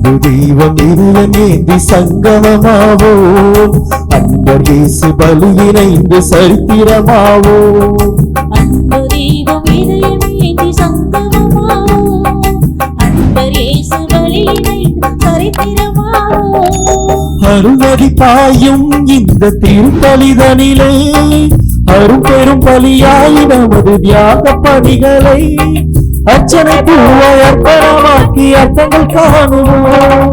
அன்பு தெய்வம் இதயமேந்தி சங்கமமாவோம், அன்பர் இயேசு பலியினைந்து சரித்திரமாவோம். அன்பு தெய்வம் இதயமேந்தி சங்கமமாவோம், அன்பர் இயேசு பலியினைந்து சரித்திரமாவோம். அருணதி பாயும் இந்த திருப்பலிதனிலே அரும்பெரும் பலியாய் நமது தியாக பணிகளை அர்ச்சனை பூவாய் அர்ப்பணமாக்கி அர்த்தங்கள் காணுவோம்.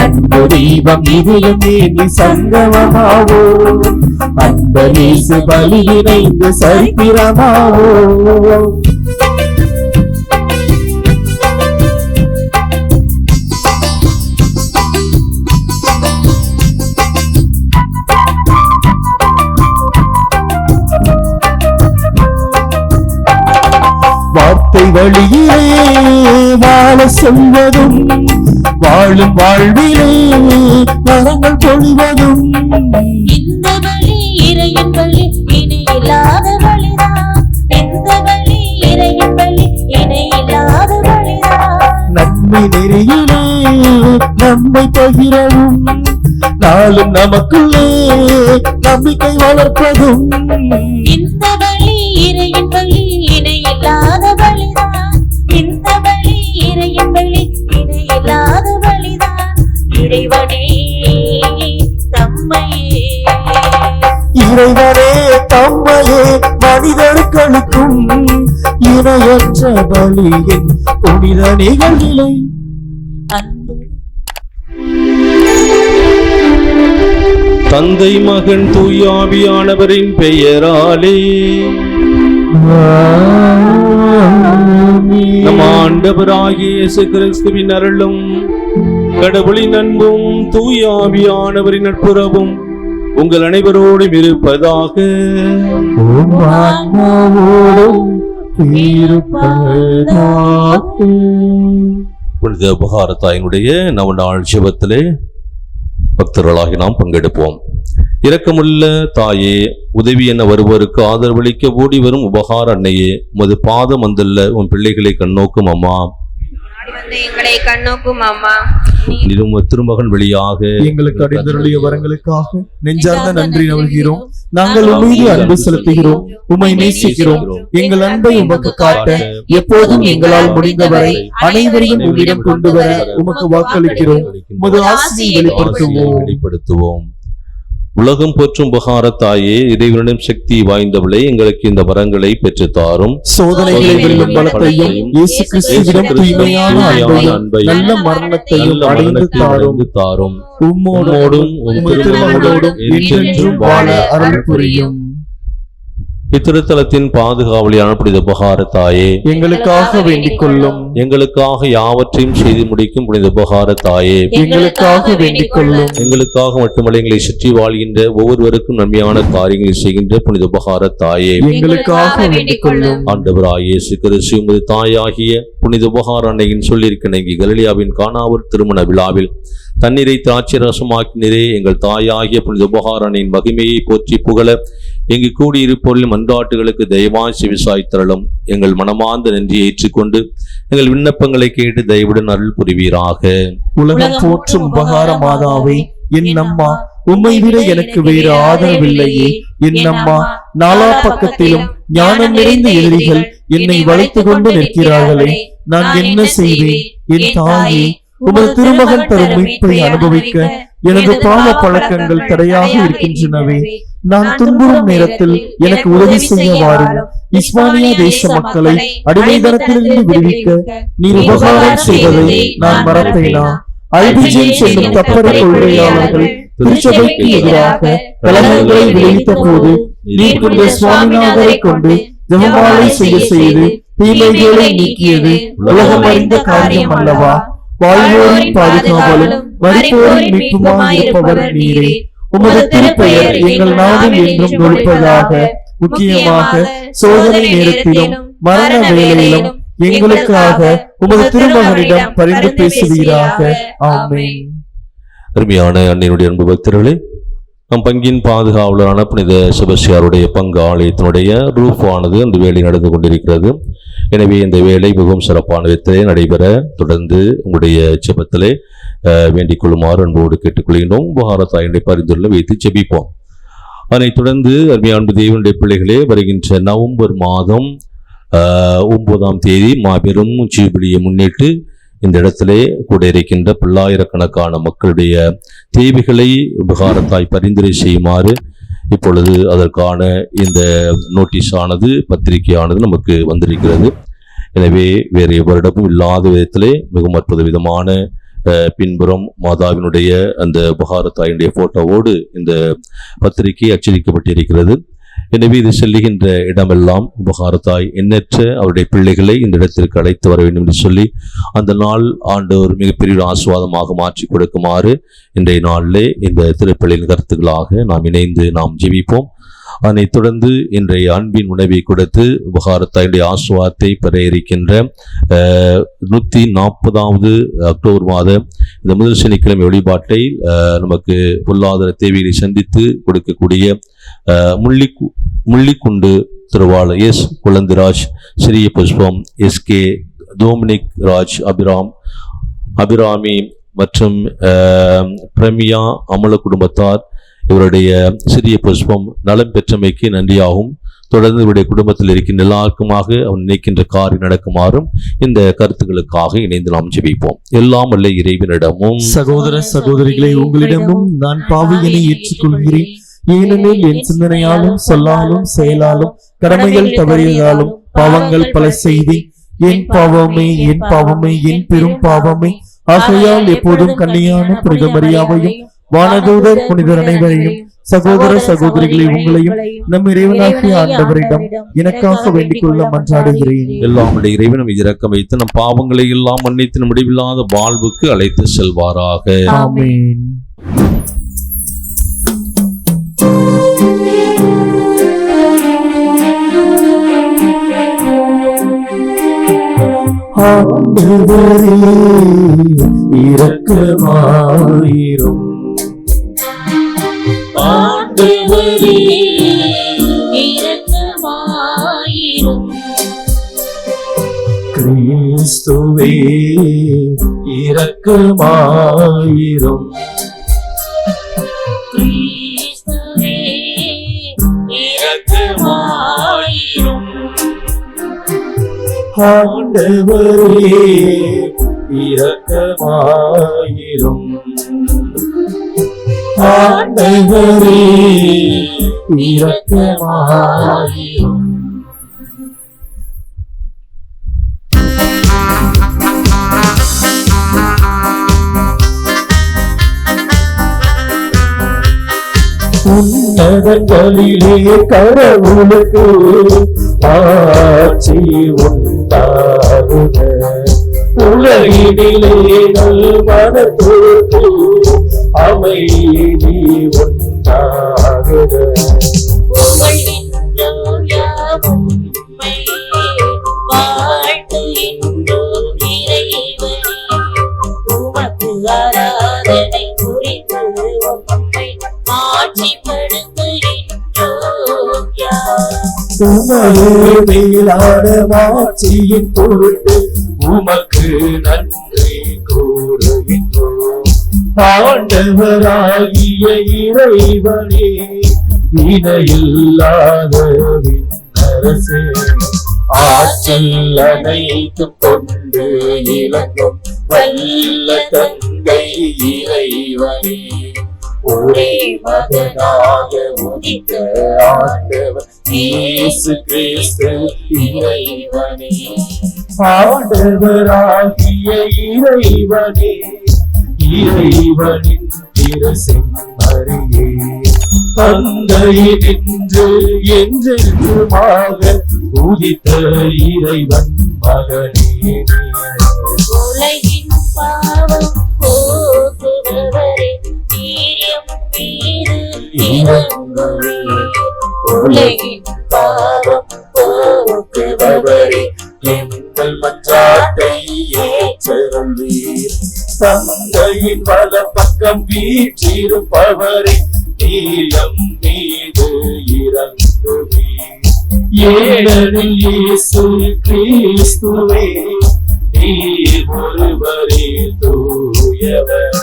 அன்பு தெய்வம் இதயமேந்தி சங்கமமாவோம், அன்பர் இயேசு பலியினைந்து சரித்திரமாவோம். வார்த்தை வழியிலே வாழ சொல்வதும், வாழும் வாழ்விலே வரங்கள் பொழிவதும். இந்த வழி இறையின் வழி, இணையில்லாத வழிதான். இந்த வழி இறையின் வழி, இணையில்லாத வழிதான். நன்மை நெறியிலே நம்மை பகிரவும், நாளும் நமக்குள்ளே நம்பிக்கை வளர்ப்பதும். இந்த வழி இறையின் வழி, இணையில்லாத வழிதான். இந்த வழி இறையின் வழி, இணையில்லாத வழிதான். இறைவனே தம்மையே, இறைவனே தம்மையே மனிதர்களுக்கும் இணையற்ற பலியின் புனித நிகழ்நிலை. அன்பு தந்தை மகன் தூய ஆவியானவரின் பெயராலே நம் ஆண்டவராகிய இயேசு கிறிஸ்துவின் அருளும் கடவுளின் அன்பும் தூய ஆவியானவரின் நட்புறவும் உங்கள் அனைவரோடும் இருப்பதாக. புனித உபகார தாயினுடைய நவநாள் ஜெபத்திலே பக்தர்களாகி நாம் பங்கெடுப்போம். இரக்கமுள்ள தாயே, உதவி என வருவோருக்கு ஆதரவளிக்க ஓடி வரும் உபகார அன்னையே, உமது பாதம் வந்துள்ள உன் பிள்ளைகளை கண்ணோக்கும் அம்மா. எங்களை கண்ணோக்கும் அம்மா. திருமகன் வழியாக எங்களுக்கு அடைந்தருளிய வரங்களுக்காக நெஞ்சார்ந்த நன்றி நல்கிறோம். நாங்கள் உம்மீது அன்பு செலுத்துகிறோம், உம்மை நேசிக்கிறோம். எங்கள் அன்பை உமக்கு காட்ட எப்போதும் எங்களால் முடிந்தவரை அனைவரையும் உம்மிடம் கொண்டு வர உமக்கு வாக்களிக்கிறோம். உமது ஆசியை வெளிப்படுத்துவோம். உலகம் போற்றும் உபகார தாயே, இறைவனிடம் சக்தி வாய்ந்தவளை, எங்களுக்கு இந்த வரங்களை பெற்று தாரும். சோதனைகளை வெல்லும் பலத்தையும் இயேசு கிறிஸ்துவிடம் தூய்மையான அன்பையும் நல்ல மரணத்தையும் அடைந்து தாரும். உம்மோடும் உமது திருமகனோடும் என்றென்றும் வாழ அருள் புரியும். இத்திருத்தலத்தின் பாதுகாவலியான புனித உபகார தாயே, எங்களுக்காக வேண்டிக் கொள்ளும். எங்களுக்காக யாவற்றையும் செய்து முடிக்கும் புனித உபகார தாயே, எங்களுக்காக வேண்டிக் கொள்ளும். எங்களுக்காக மட்டுமல்ல, எங்களை சுற்றி வாழ்கின்ற ஒவ்வொருவருக்கும் நன்மையான காரியங்களை செய்கின்ற புனித உபகார தாயே, எங்களுக்காக வேண்டிக் கொள்ளும். ஆண்டவராகிய இயேசு கிறிஸ்து உமது தாயாகிய புனித உபகார அன்னையின் சொல்லியிருக்கிணங்கி கலிலேயாவின் கானாவூர் திருமண விழாவில் தண்ணீரை திராட்சை ரசமாக்கினரே, எங்கள் தாயாகிய புனித உபகார அன்னையின் மகிமையை போற்றி புகழ இங்கு கூடியிருப்போரில் மன்றாட்டுகளுக்கு தயவாய் செவிசாய் தரலும். எங்கள் மனமார்ந்த நன்றியை ஏற்றுக்கொண்டு எங்கள் விண்ணப்பங்களை கேட்டு தயவுடன் அருள் புரிவீராக. உலகம் போற்றும் உபகார மாதாவே, என் அம்மா, உம்மை விட எனக்கு வேறு ஆதரவில்லையே. என் அம்மா, நாலா பக்கத்திலும் ஞானம் நிறைந்த எதிரிகள் என்னை வளைத்துக் கொண்டு நிற்கிறார்களே, நான் என்ன செய்வேன்? என் தாயே, உமது திருமகன் தரும் மீட்பை அனுபவிக்க எனது பாவ பழக்கங்கள் தடையாக இருக்கின்றனவே. நான் துன்புறும் நேரத்தில் எனக்கு உதவி செய்ய வாரும். இஸ்பானிய தேச மக்களை அடிமைதனத்திலிருந்து விடுவிக்க நீர் உபகாரம் செய்வதை நான் மறப்பேனா? ஐபிஜிஎன் செல்லும் தப்பற கொள்கையாளர்கள் திருச்சபைக்கு எதிராக கலகங்களை விளைவித்த போது நீர் கொண்ட சுவாமிநாதரை கொண்டு ஜெபமாலை செய்து தீமைகளை நீக்கியது உலகம் அறிந்த காரியம் அல்லவா? வாழ்வோரின் பாதுகாவலும் மரிப்போரின் மீட்புமாய் இருப்பவர் நீரே. உமது திருப்பெயர் எங்கள் நாவில் என்றும் ஒலிப்பதாக. முக்கியமாக சோதனை நேரத்திலும் மரண வேளையிலும் எங்களுக்காக உமது திருமகனிடம் பரிந்து பேசுவீராக. ஆமென். அருமையான அன்னையுடைய அன்பு பக்தர்களே, நம் பங்கின் பாதுகாவலரான புனித செபஸ்தியாருடைய பங்கு ஆலயத்தினுடைய ரூஃப் ஆனது அந்த வேலை நடந்து கொண்டிருக்கிறது. எனவே இந்த வேலை மிகவும் சிறப்பான விதத்திலே நடைபெற தொடர்ந்து உங்களுடைய ஜெபத்திலே வேண்டிக் கொள்ளுமாறு அன்போடு கேட்டுக்கொள்கின்றோம். உபகார தாயினுடைய பரிந்துரை வைத்து ஜெபிப்போம். அதனைத் தொடர்ந்து அருமையான தேவனுடைய பிள்ளைகளே, வருகின்ற நவம்பர் மாதம் 9ஆம் தேதி மாபெரும் ஜூபிலியை முன்னிட்டு இந்த இடத்திலே கூட இருக்கின்ற பல்லாயிரக்கணக்கான மக்களுடைய தேவைகளை உபகாரத்தாய் பரிந்துரை செய்யுமாறு இப்பொழுது அதற்கான இந்த நோட்டீஸ் ஆனது, பத்திரிகையானது நமக்கு வந்திருக்கிறது. எனவே வேறு எவரிடமும் இல்லாத விதத்திலே மிகவும் அற்புத விதமான பின்புறம் மாதாவினுடைய அந்த உபகாரத்தாயினுடைய போட்டோவோடு இந்த பத்திரிகை அச்சடிக்கப்பட்டிருக்கிறது. எனவே இது செல்லுகின்ற இடமெல்லாம் உபகாரத்தாய் எண்ணற்ற அவருடைய பிள்ளைகளை இந்த இடத்திற்கு அழைத்து வர வேண்டும் என்று சொல்லி அந்த நாள் ஆண்டவர் மிகப்பெரிய ஆசீர்வாதமாக மாற்றி கொடுக்குமாறு இன்றைய நாளிலே இந்த திருப்பலியின் கருத்துக்களாக நாம் இணைந்து நாம் ஜெபிப்போம். அதனைத் தொடர்ந்து இன்றைய அன்பின் உணவை கொடுத்து உபகாரத்தாயுடைய ஆசீர்வாதத்தை பெற இருக்கின்ற 140வது அக்டோபர் மாத இந்த முதல் சனிக்கிழமை வழிபாட்டை நமக்கு பொருளாதார தேவைகளை சந்தித்து கொடுக்கக்கூடிய முள்ளிக்குண்டு திருவாளர் எஸ் குழந்திராஜ், சிறிய புஷ்பம், எஸ்கே டோமினிக் ராஜ், அபிராமி மற்றும் பிரமியா அமல குடும்பத்தார் இவருடைய சிறிய புஷ்பம் நலம் பெற்றமைக்கு நன்றியாகும். தொடர்ந்து இவருடைய குடும்பத்தில் இருக்கின்ற எல்லாருக்குமாக அவன் நினைக்கின்ற காரியம் நடக்குமாறும் இந்த கருத்துக்களுக்காக இணைந்து நாம் ஜெபிப்போம். எல்லாம் வல்ல இறைவனிடமும் சகோதர சகோதரிகளை உங்களிடமும் நான் பாவியினை ஏற்றுக்கொள்கிறேன். ஏனெனில் என் சிந்தனையாலும் சொல்லாலும் செயலாலும் கடமைகள் தவறியதாலும் பாவங்கள் பல செய்தி. என் பாவமே என் பாவமே என் பெரும் பாவமே. ஆகையால் எப்போதும் கன்னியான புனித மரியாவையும் வானதூதர் புனிதர் அனைவரையும் சகோதர சகோதரிகளை உங்களையும் நம் இறைவனாகிய ஆண்டவரிடம் எனக்காக வேண்டிக் கொள்ள மன்றாடுகிறேன். எல்லாம் இறைவன் இரக்கம் வைத்து நம் பாவங்களை எல்லாம் மன்னித்து முடிவில்லாத வாழ்வுக்கு அழைத்து செல்வாராக. ஆமென். ஆண்டவரே இரக்கமாயிரும். ஆண்டவரே இரக்கமாயிரும். கிறிஸ்துவே இரக்கமாயிரும். கிறிஸ்துவே இரக்கமாயிரும். ஆண்டவரே இரக்கமாயிரும். ஆண்டவரே இரக்கமாயிரும். உன்னதங்களிலே கடவுளுக்கு ஆட்சி உண்டாகுக. உலகினிலே நல்மனத்தோர்க்கு அமைதி உண்டாகுக. புகழ்கின்றோம் யாவும் உம்மையே, வாழ்த்துகின்றோம் இறைவனே. உமக்கு ஆராதனை புரிந்து உம்மை ஆட்சிப்படுத்துகின்றோம் யார். உமையே மேலான மாட்சியின் பொருட்டு உமக்கு நன்றி கூறுகின்றோம். ஆண்டவராகிய இறைவனே, இணையில்லாத விண்ணரசே, ஆற்றல் அனைத்தும் கொண்டு இலங்கும் வல்ல தந்தை இறைவனே, ஒரே மகனாக உதித்த ஆண்டவர் இயேசு கிறிஸ்து இறைவனே. ஆண்டவராகிய இறைவனே, இறைவனின் திருசெம்மறியே, தந்தையினின்று என்றென்றுமாக உதித்த இறைவன் மகனே. உலகின் பாவம் போக்குபவரே, தீயம் மீது இறங்குவே. உலகின் பாவம் போக்குபவரே, எங்கள் மன்றாட்டை ஏற்றருள்வீர். தந்தையின் வலப்பக்கம் வீற்றிருப்பவரே, நீலம் மீது இறங்குவீர். ஏனெனில் இயேசு கிறிஸ்துவே நீர் ஒருவரே தூயவர்,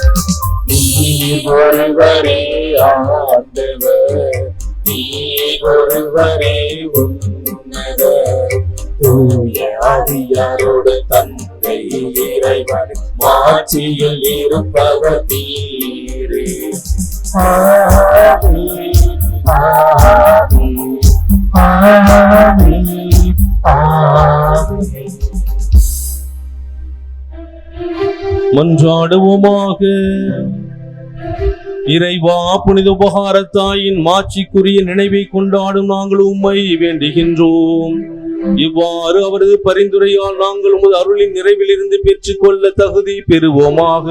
நீர் ஒருவரே ஆண்டவர், நீர் ஒருவரே உன்னதர். தூய ஆவியாரோடு தந்தை இறைவன் மாட்சியில் இருப்பவர் நீரே. ஆமென், ஆமென், ஆமென், ஆமென். மன்றாடுவோமாக. இறைவா, புனித உபகாரத்தாயின் மாட்சிக்குரிய நினைவை கொண்டாடும் நாங்கள் உம்மை வேண்டுகின்றோம். இவ்வாறு அவரது பரிந்துரையால் நாங்கள் உமது அருளின் நிறைவிலிருந்து பெற்றுக்கொள்ள தகுதி பெறுவோமாக.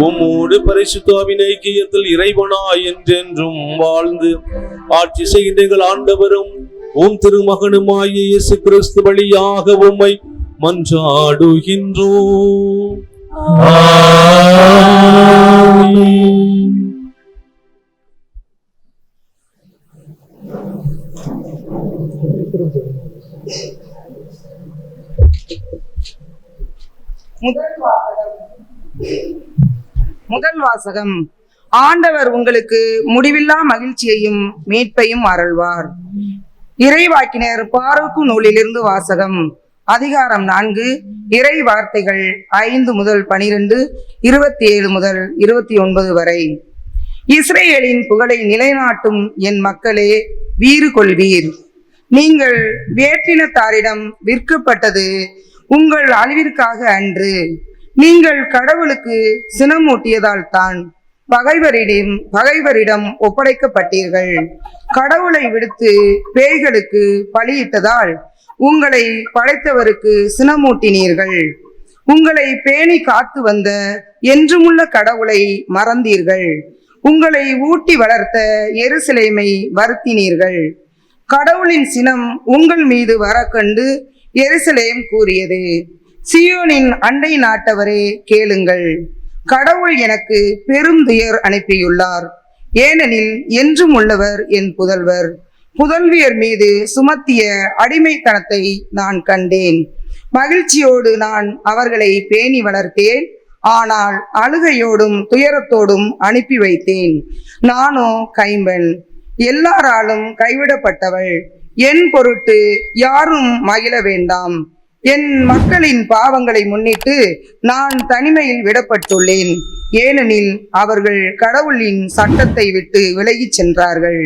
உம்மோடு பரிசுத்த ஆவியின் ஐக்கியத்தில் இறைவனாய் என்றென்றும் வாழ்ந்து ஆட்சி செய்கின்ற எங்கள் ஆண்டவரும் உம் திருமகனுமாகிய இயேசு கிறிஸ்து வழியாக உம்மை மன்றாடுகின்றோம். முதல் வாசகம். ஆண்டவர் உங்களுக்கு முடிவில்லா மகிழ்ச்சியையும் மீட்பையும் அருள்வார். இறைவாக்கினர் பாரூக்கு நூலிலிருந்து வாசகம். அதிகாரம் 4, இறை வார்த்தைகள் 5 முதல் 12, 27 முதல் 29 வரை. இஸ்ரேலின் புகழை நிலைநாட்டும் என் மக்களே, வீறு கொள்வீர். நீங்கள் வேற்றினத்தாரிடம் விற்கப்பட்டது உங்கள் அழிவிற்காக அன்று, நீங்கள் கடவுளுக்கு சினமூட்டியதால் தான் பகைவரிடம் ஒப்படைக்கப்பட்டீர்கள். கடவுளை விடுத்து பேய்களுக்கு பலியிட்டதால் உங்களை படைத்தவருக்கு சினமூட்டினீர்கள். உங்களை பேணி காத்து வந்த என்றுமுள்ள கடவுளை மறந்தீர்கள். உங்களை ஊட்டி வளர்த்த எருசலேமை வருத்தினீர்கள். கடவுளின் சினம் உங்கள் மீது வர கண்டு எருசலேம் கூறியது, சியோனின் அண்டை நாட்டவரே கேளுங்கள், கடவுள் எனக்கு பெரும் துயர் அனுப்பியுள்ளார். ஏனெனில் என்றும் உள்ளவர் என் புதல்வர், புதல்வியர் மீது சுமத்திய அடிமைத்தனத்தை நான் கண்டேன். மகிழ்ச்சியோடு நான் அவர்களை பேணி வளர்த்தேன், ஆனால் அழுகையோடும் துயரத்தோடும் அனுப்பி வைத்தேன். நானோ கைம்பெண், எல்லாராலும் கைவிடப்பட்டவள். என் பொருட்டு யாரும் மகிழ வேண்டாம். என் மக்களின் பாவங்களை முன்னிட்டு நான் தனிமையில் விடப்பட்டுள்ளேன். ஏனெனில் அவர்கள் கடவுளின் சட்டத்தை விட்டு விலகிச் சென்றார்கள்.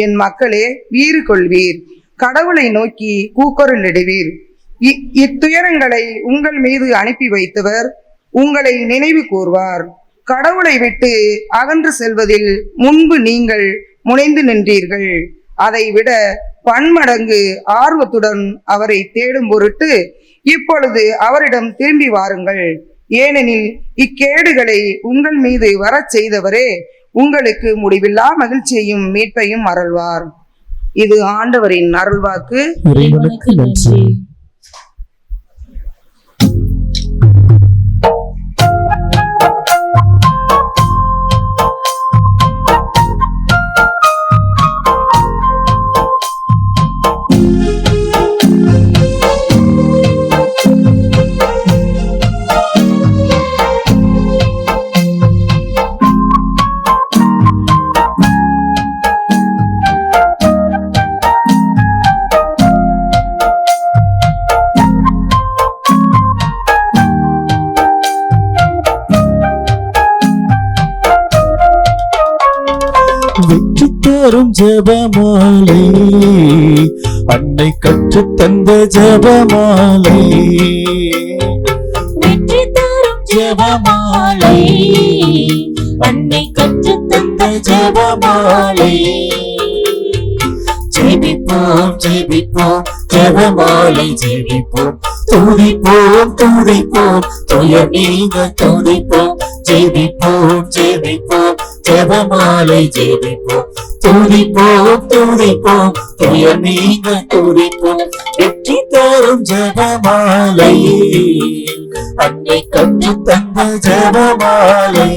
என் மக்களே, வீறு கொள்வீர், கடவுளை நோக்கி கூக்குரலிடுவீர். இத்துயரங்களை உங்கள் மீது அனுப்பி வைத்தவர் உங்களை நினைவு கூர்வார். கடவுளை விட்டு அகன்று செல்வதில் முன்பு நீங்கள் முனைந்து நின்றீர்கள். அதை விட பன்மடங்கு ஆர்வத்துடன் அவரை தேடும் பொருட்டு இப்பொழுது அவரிடம் திரும்பி வாருங்கள். ஏனெனில் இக்கேடுகளை உங்கள் மீது வரச் செய்தவரே உங்களுக்கு முடிவில்லா மகிழ்ச்சியையும் மீட்பையும் அருள்வார். இது ஆண்டவரின் அருள்வாக்கு. இறைவனுக்கு நன்றி. வெற்றி தரும் ஜெபமாலை, அன்னை கற்று தந்த ஜெபமாலை. வெற்றி தரும் ஜெபமாலை, அன்னை கற்று தந்த ஜெபமாலை. ஜெபிப்போம் ஜெபிப்போம் ஜெபமாலை ஜெபிப்போம், துதிப்போம் துதிப்போம் துயர் நீங்க துதிப்போம். ஜெபிப்போம் ஜெபிப்போம் ஜெபமாலை ஜெபிப்போம், துதிப்போம் துதிப்போம் துயர் நீங்க துதிப்போம். வெற்றி தரும் ஜெபமாலை, அன்னை கற்று தந்த ஜெபமாலை.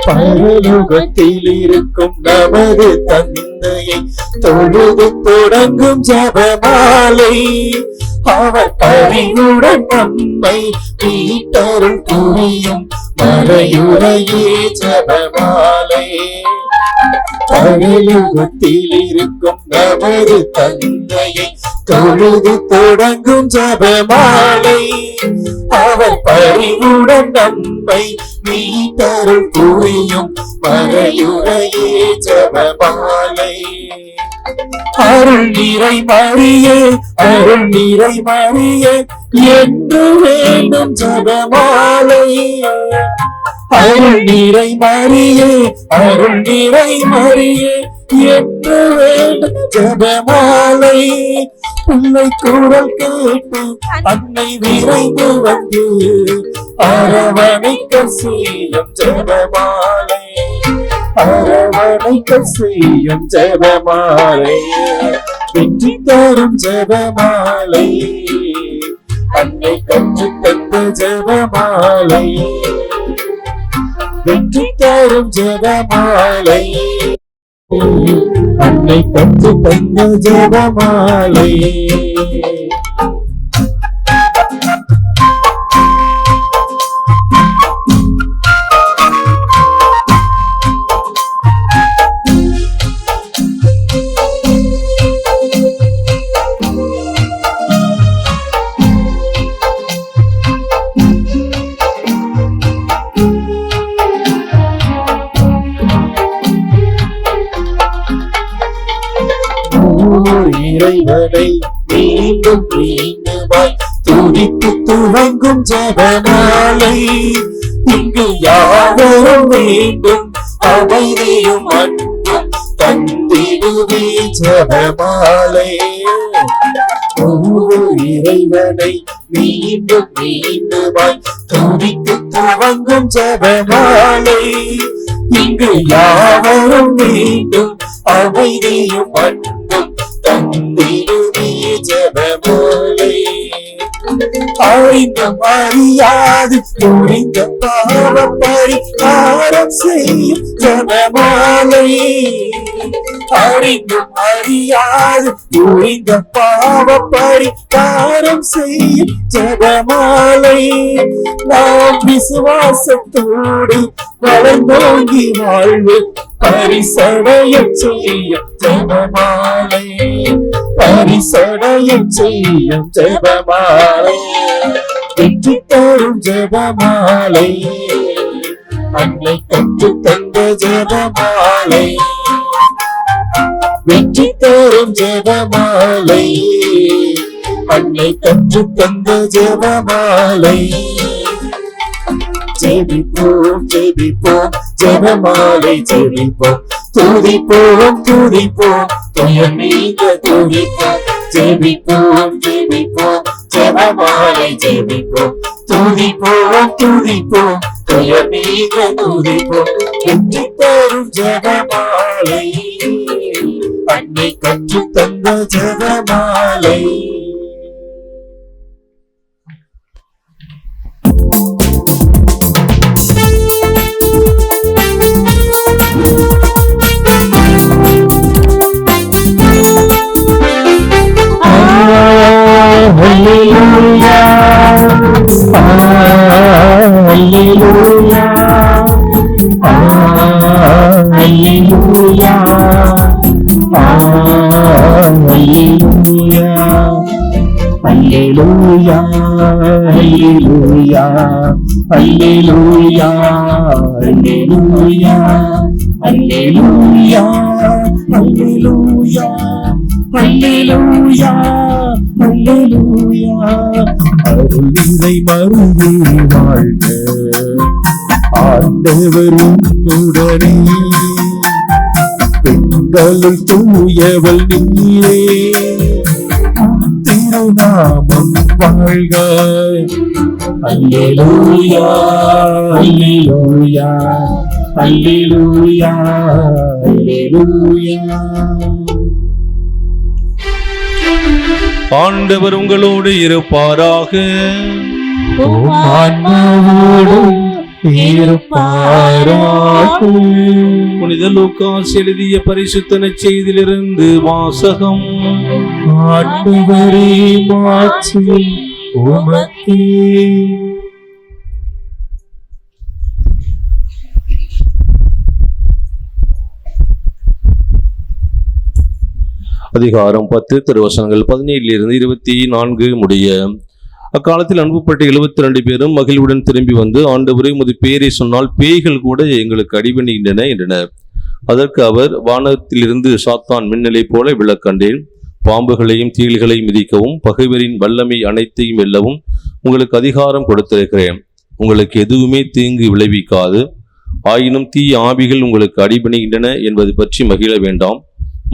பரலோகத்தில் இருக்கும் நமது தந்தையை தொழுது தொடங்கும் ஜெபமாலை. அவர் பரிவுடன் நம்மை மீட்டருள் புரியும் மறையுறையே ஜெபமாலை. பரலோகத்தில் இருக்கும் நமது தந்தையை தொழுது தொடங்கும் ஜெபமாலை. அவர் பரிவுடன் நம்மை மீட்டருள் புரியும் மறையுறையே ஜெபமாலை. அருள் நிறை மரியே, அருள் நிறை மரியே என்று வேண்டும் ஜெபமாலை. அருள் நிறை மரியே, அருள் நிறை மரியே என்று வேண்டும் ஜெபமாலை. பிள்ளை குரல் கேட்டு அன்னை விரைந்து வந்து அரவணைக்க செய்யும் ஜெபமாலை. அரவணைக்க செய்யும் ஜெபமாலை. வெற்றி தரும் ஜெபமாலை. அன்னை கற்று தந்த ஜெபமாலை. வெற்றி தரும் ஜெபமாலை. அன்னை கற்று தந்த ஜெபமாலை. இறைவனை மீண்டும் மீண்டுமாய் துதித்து துவங்கும் ஜெபமாலை. இங்கு யாவரும் வேண்டும் அமைதியும் அன்பும் தந்திடுவே ஜெபமாலை. இறைவனை மீண்டும் மீண்டுமாய் துதித்து துவங்கும் ஜெபமாலை. இங்கு யாவரும் வேண்டும் அமைதியும் அன்பும் தந்திடுவே ஜெபமாலை. அறிந்தும் அறியாது புரிந்த பாவ பரிகாரம் செய்யும் ஜெபமாலை. அறிந்தும் அறியாது புரிந்த பாவ பரிகாரம் செய்யும் ஜெபமாலை. நாம் விசுவாசத்தோடு வளர்ந்தோங்கி வாழ்வு பரிசடைய செய்யும் ஜெபமாலை. பரிசடைய செய்யும் ஜெபமாலை. வெற்றி தரும் ஜெபமாலை. அன்னை கற்று தந்த ஜெபமாலை. வெற்றி தரும் ஜெபமாலை. அன்னை கற்று தந்த ஜெபமாலை. ஜெபிப்போம் ஜெபிப்போம் ஜெபமாலை ஜெபிப்போம். துதிப்போம் துதிப்போம் துயர் நீங்க துதிப்போம். ஜெபிப்போம் ஜெபிப்போம் ஜெபமாலை ஜெபிப்போம். துதிப்போம் துதிப்போம் துயர் நீங்க துதிப்போம். வெற்றி தரும் ஜெபமாலை. அன்னை கற்று தந்த ஜெபமாலை. Hallelujah, hallelujah, hallelujah, hallelujah, hallelujah, hallelujah, hallelujah, hallelujah, hallelujah, hallelujah, hallelujah. அருள் நிறை மருவே வாழ்க, ஆண்டவர் உன்னுடனே. பெண்களுள் தூயவள் நீரே, திருநாமம் வாழ்க. அல்லேலூயா அல்லேலூயா அல்லேலூயா அல்லேலூயா. ஆண்டவர் உங்களோடு இருப்பாராக. ஆன்மாவோடும் இருப்பாராக. புனித லூக்காஸ் எழுதிய பரிசுத்த நற்செய்தியிலிருந்து வாசகம். ஆண்டவரே மாட்சி உமக்கே. அதிகாரம் 10 திருவசனங்கள் 17 24 முடிய. அக்காலத்தில் அனுப்பப்பட்ட 72 பேரும் மகிழ்வுடன் திரும்பி வந்து, ஆண்டவரே உமது பேரை சொன்னால் பேய்கள் கூட எங்களுக்கு அடிபணிகின்றன என்றனர். அதற்கு அவர், வானத்திலிருந்து சாத்தான் மின்னலை போல விழக்கண்டேன். பாம்புகளையும் தீல்களையும் மிதிக்கவும் பகைவரின் வல்லமை அனைத்தையும் வெல்லவும் உங்களுக்கு அதிகாரம் கொடுத்திருக்கிறேன். உங்களுக்கு எதுவுமே தீங்கு விளைவிக்காது. ஆயினும் தீய ஆவிகள் உங்களுக்கு அடிபணிகின்றன என்பது பற்றி மகிழ வேண்டாம்.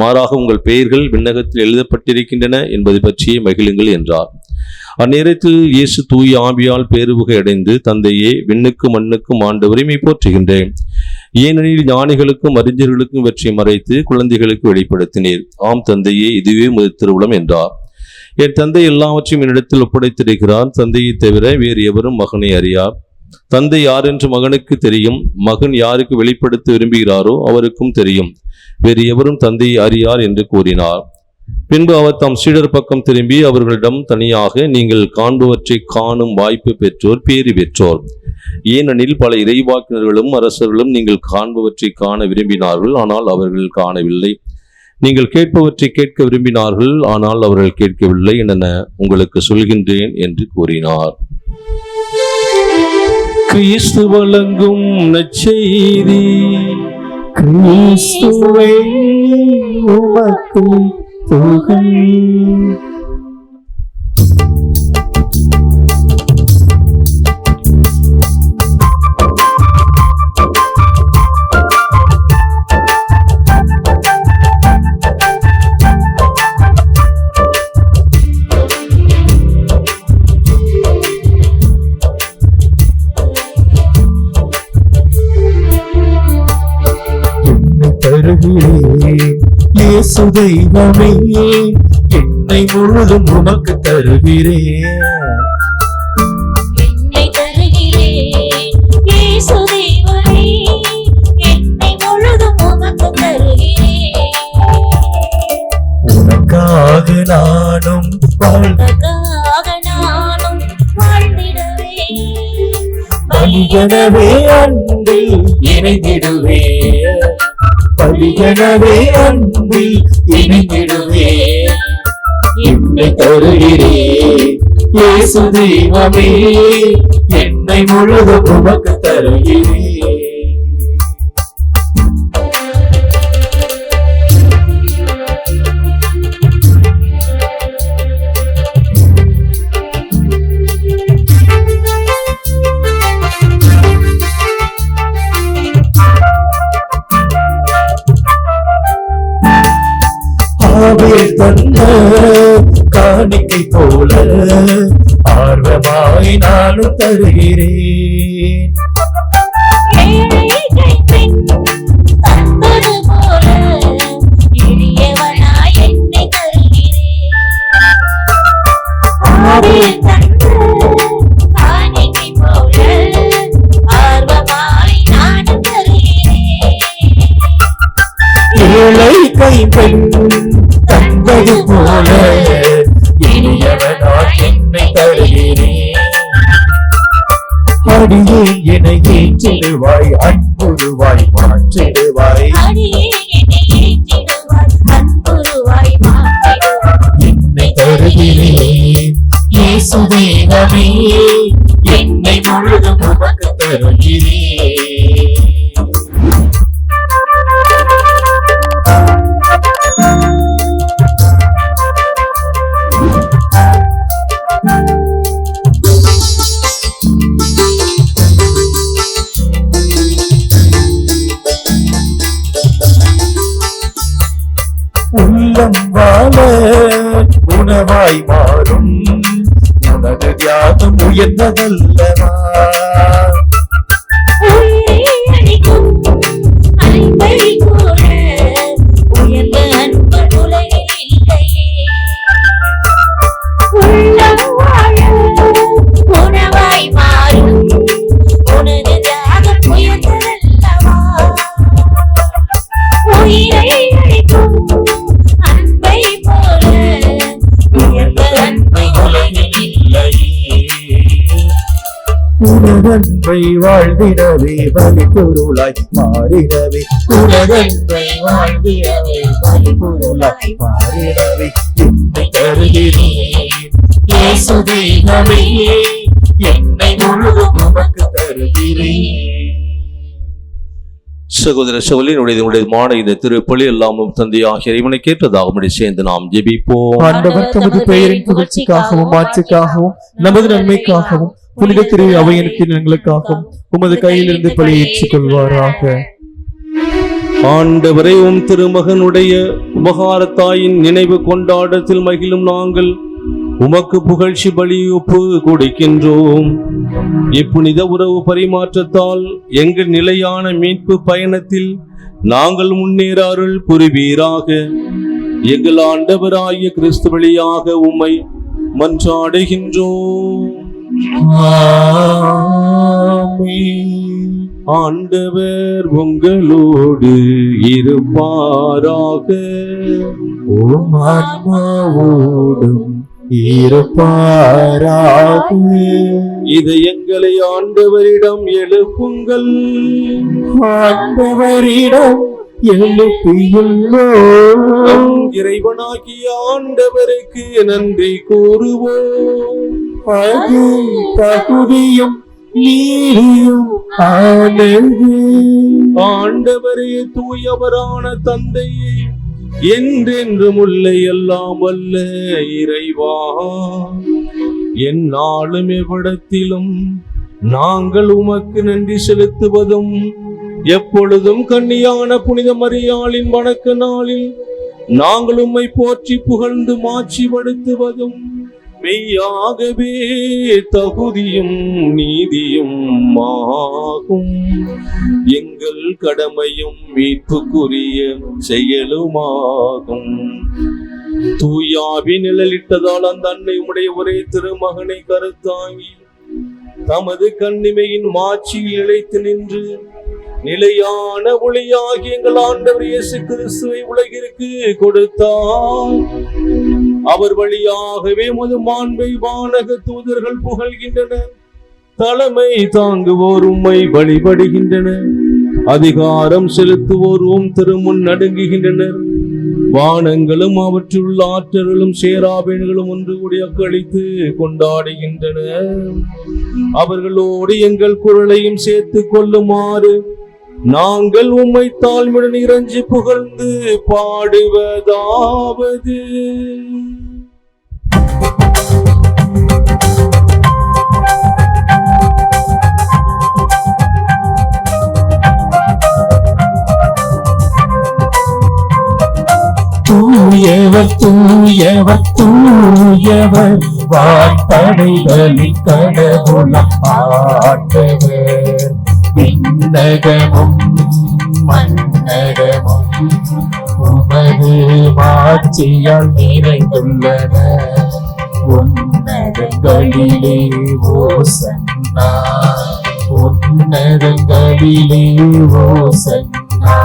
மாறாக உங்கள் பெயர்கள் விண்ணகத்தில் எழுதப்பட்டிருக்கின்றன என்பது பற்றியே மகிழுங்கள் என்றார். அந்நேரத்தில் இயேசு தூய ஆவியால் பேருவகை அடைந்து, தந்தையே, விண்ணுக்கும் மண்ணுக்கும் ஆண்டவரை போற்றுகின்றேன். ஏனெனில் ஞானிகளுக்கும் அறிஞர்களுக்கும் இவற்றை மறைத்து குழந்தைகளுக்கு வெளிப்படுத்தினீர். ஆம் தந்தையே, இதுவே உமது திருவுளம் என்றார். என் தந்தை எல்லாவற்றையும் என்னிடத்தில் ஒப்படைத்திருக்கிறார். தந்தையை தவிர வேறு எவரும் மகனை அறியார். தந்தை யார் என்று மகனுக்கு தெரியும். மகன் யாருக்கு வெளிப்படுத்த விரும்புகிறாரோ அவருக்கும் தெரியும். வேறு எவரும் தந்தையை அறியார் என்று கூறினார். பின்பு அவர் தம் சீடர் பக்கம் திரும்பி அவர்களிடம் தனியாக, நீங்கள் காண்பவற்றை காணும் வாய்ப்பு பெற்றோர் பேறு பெற்றோர். ஏனெனில் பல இறைவாக்கினர்களும் அரசர்களும் நீங்கள் காண்பவற்றை காண விரும்பினார்கள், ஆனால் அவர்கள் காணவில்லை. நீங்கள் கேட்பவற்றை கேட்க விரும்பினார்கள், ஆனால் அவர்கள் கேட்கவில்லை என உங்களுக்கு சொல்கின்றேன் என்று கூறினார். கிறிஸ்து வழங்கும் நற்செய்தி. கிறிஸ்துவே உமக்கு புகழ். இயேசு தெய்வமே, என்னை முழுதும் உமக்கு தருகிறேன். என்னை தருகிறேன் இயேசு தெய்வமே, என்னை முழுதும் உமக்கு தருகிறேன். உனக்காக நானும் உனக்காக நானும் வாழ்ந்திடவே, பலிகனவே அன்பில் இணைந்திடுவே. பலிகனவே அன்பில் இணைந்திடுவே. என்னை தருகிறேன் இயேசு தெய்வமே, என்னை முழுதும் உமக்கு தருகிறேன். ஆவேல் தந்த காணிக்கை போல ஆர்வமாய் நானும் தருகிறேன். ஏழை பெண் தந்தது போல எளியவனாய் என்னை தருகிறேன். ஆவேல் தந்த காணிக்கை போல ஆர்வமாய் நானும் தருகிறேன். ஏழை கைப்பெண் தந்தது போல இனியவனாய் என்னை தருகிறேன். அடியே என்னை ஏற்றிடுவாய், அன்புருவாய் மாற்றிடுவாய். அடியே என்னை ஏற்றிடுவாய், அன்புருவாய் மாற்றிடுவாய். என்னை தருகிறேன் இயேசு தெய்வமே, என்னை முழுதும் உமக்கு தருகிறேன். உள்ளம் வாழ உணவாய் மாறும் உனது தியாகம் உயர்ந்ததல்லவா. உயிரை அளிக்கும் அன்பை கூட உயர்ந்த அன்பு உலகில் இல்லையே. உள்ளம் வாழ உணவாய் மாறும் உனது உனதன்பை வாழ்ந்திடவே பலிபொருளாய் மாறிடவே உனதன்பை வாழ்ந்திடவே பலிபொருளாய் மாறிடவே என்னை தருகிறேன் இயேசு தெய்வமே, என்னை முழுதும் உமக்கு தருகிறேன். சகோதர சகோதரியுடைய மான இந்த திருப்பலி எல்லாமும் தந்தையாகிய இறைவனை கேட்டதாக சேர்ந்து நாம் ஜெபிப்போம். ஆண்டவர் தமது பெயரின் புகழ்ச்சிக்காகவும் மாட்சிக்காகவும் நமது நன்மைக்காகவும் புனித திரு அவையின் எங்களுக்காகவும் உமது கையிலிருந்து பலி ஏற்றுக் கொள்வாராக. ஆண்டவரே, உம் திருமகனுடைய உபகாரத்தாயின் நினைவு கொண்டாட்டத்தில் மகிழும் நாங்கள் உமக்கு புகழ்ச்சி பலி ஒப்பு கொடுக்கின்றோம். இப்புனித உறவு பரிமாற்றத்தால் எங்கள் நிலையான மீட்பு பயணத்தில் நாங்கள் முன்னேற அருள் புரிவீராக. எங்கள் ஆண்டவராகிய கிறிஸ்து வழியாக உம்மை மன்றாடுகின்றோம். ஆண்டவர் உங்களோடு இருப்பாராக. உம் ஆன்மாவோடும் இருப்பாராக. இதயங்களை ஆண்டவரிடம் எழுப்புங்கள். ஆண்டவரிடம் எழுப்பியுள்ளோம். நம் இறைவனாகிய ஆண்டவருக்கு நன்றி கூறுவோம். அது தகுதியும் நீதியும் ஆனது. ஆண்டவரே, தூயவரான தந்தையே, என்றென்றும் உள்ள எல்லாம் வல்ல இறைவா, எந்நாளும் எவ்விடத்திலும் நாங்கள் உமக்கு நன்றி செலுத்துவதும் எப்பொழுதும் கன்னியான புனித மரியாளின் வணக்க நாளில் நாங்கள் உம்மை போற்றி புகழ்ந்து மாட்சிப்படுத்துவதும் மெய்யாகவே தகுதியும் நீதியும் ஆகும். எங்கள் கடமையும் மீட்புக்குரிய செயலுமாகும். தூயாவி நிழலிட்டதால் அந்த அன்னை உடைய ஒரே திருமகனை கருத்தாங்கி தமது கண்ணிமையின் மாட்சியில் இழைத்து நின்று நிலையான ஒளியாகி எங்கள் ஆண்டவர் இயேசு கிறிஸ்துவை உலகிற்கு கொடுத்தார். அவர் வழியாகவே மது மாண்பை வானக தூதர்கள் புகழ்கின்றனர். தலைமை தாங்குவோர் உம்மை வழிபடுகின்றனர். அதிகாரம் செலுத்துவோர் உம் திருமுன் நடுங்குகின்றனர். வானங்களும் அவற்றுள்ள ஆற்றல்களும் சேராபேன்களும் ஒன்று கூடிய கழித்து கொண்டாடுகின்றனர். அவர்களோடு எங்கள் குரலையும் சேர்த்து கொள்ளுமாறு நாங்கள் உம்மை தாழ்மையுடன் இறைஞ்சி புகழ்ந்து பாடுவதாவது. தூயவர் தூயவர் தூயவர் வான்படைகளின் கடவுளம் ஆண்டவர். விண்ணகமும் மன்னகமும் உமது மாட்சியால் நிறைந்துள்ளன. உன்னதங்களிலே ஓசன்னா, உன்னதங்களிலே ஓசன்னா.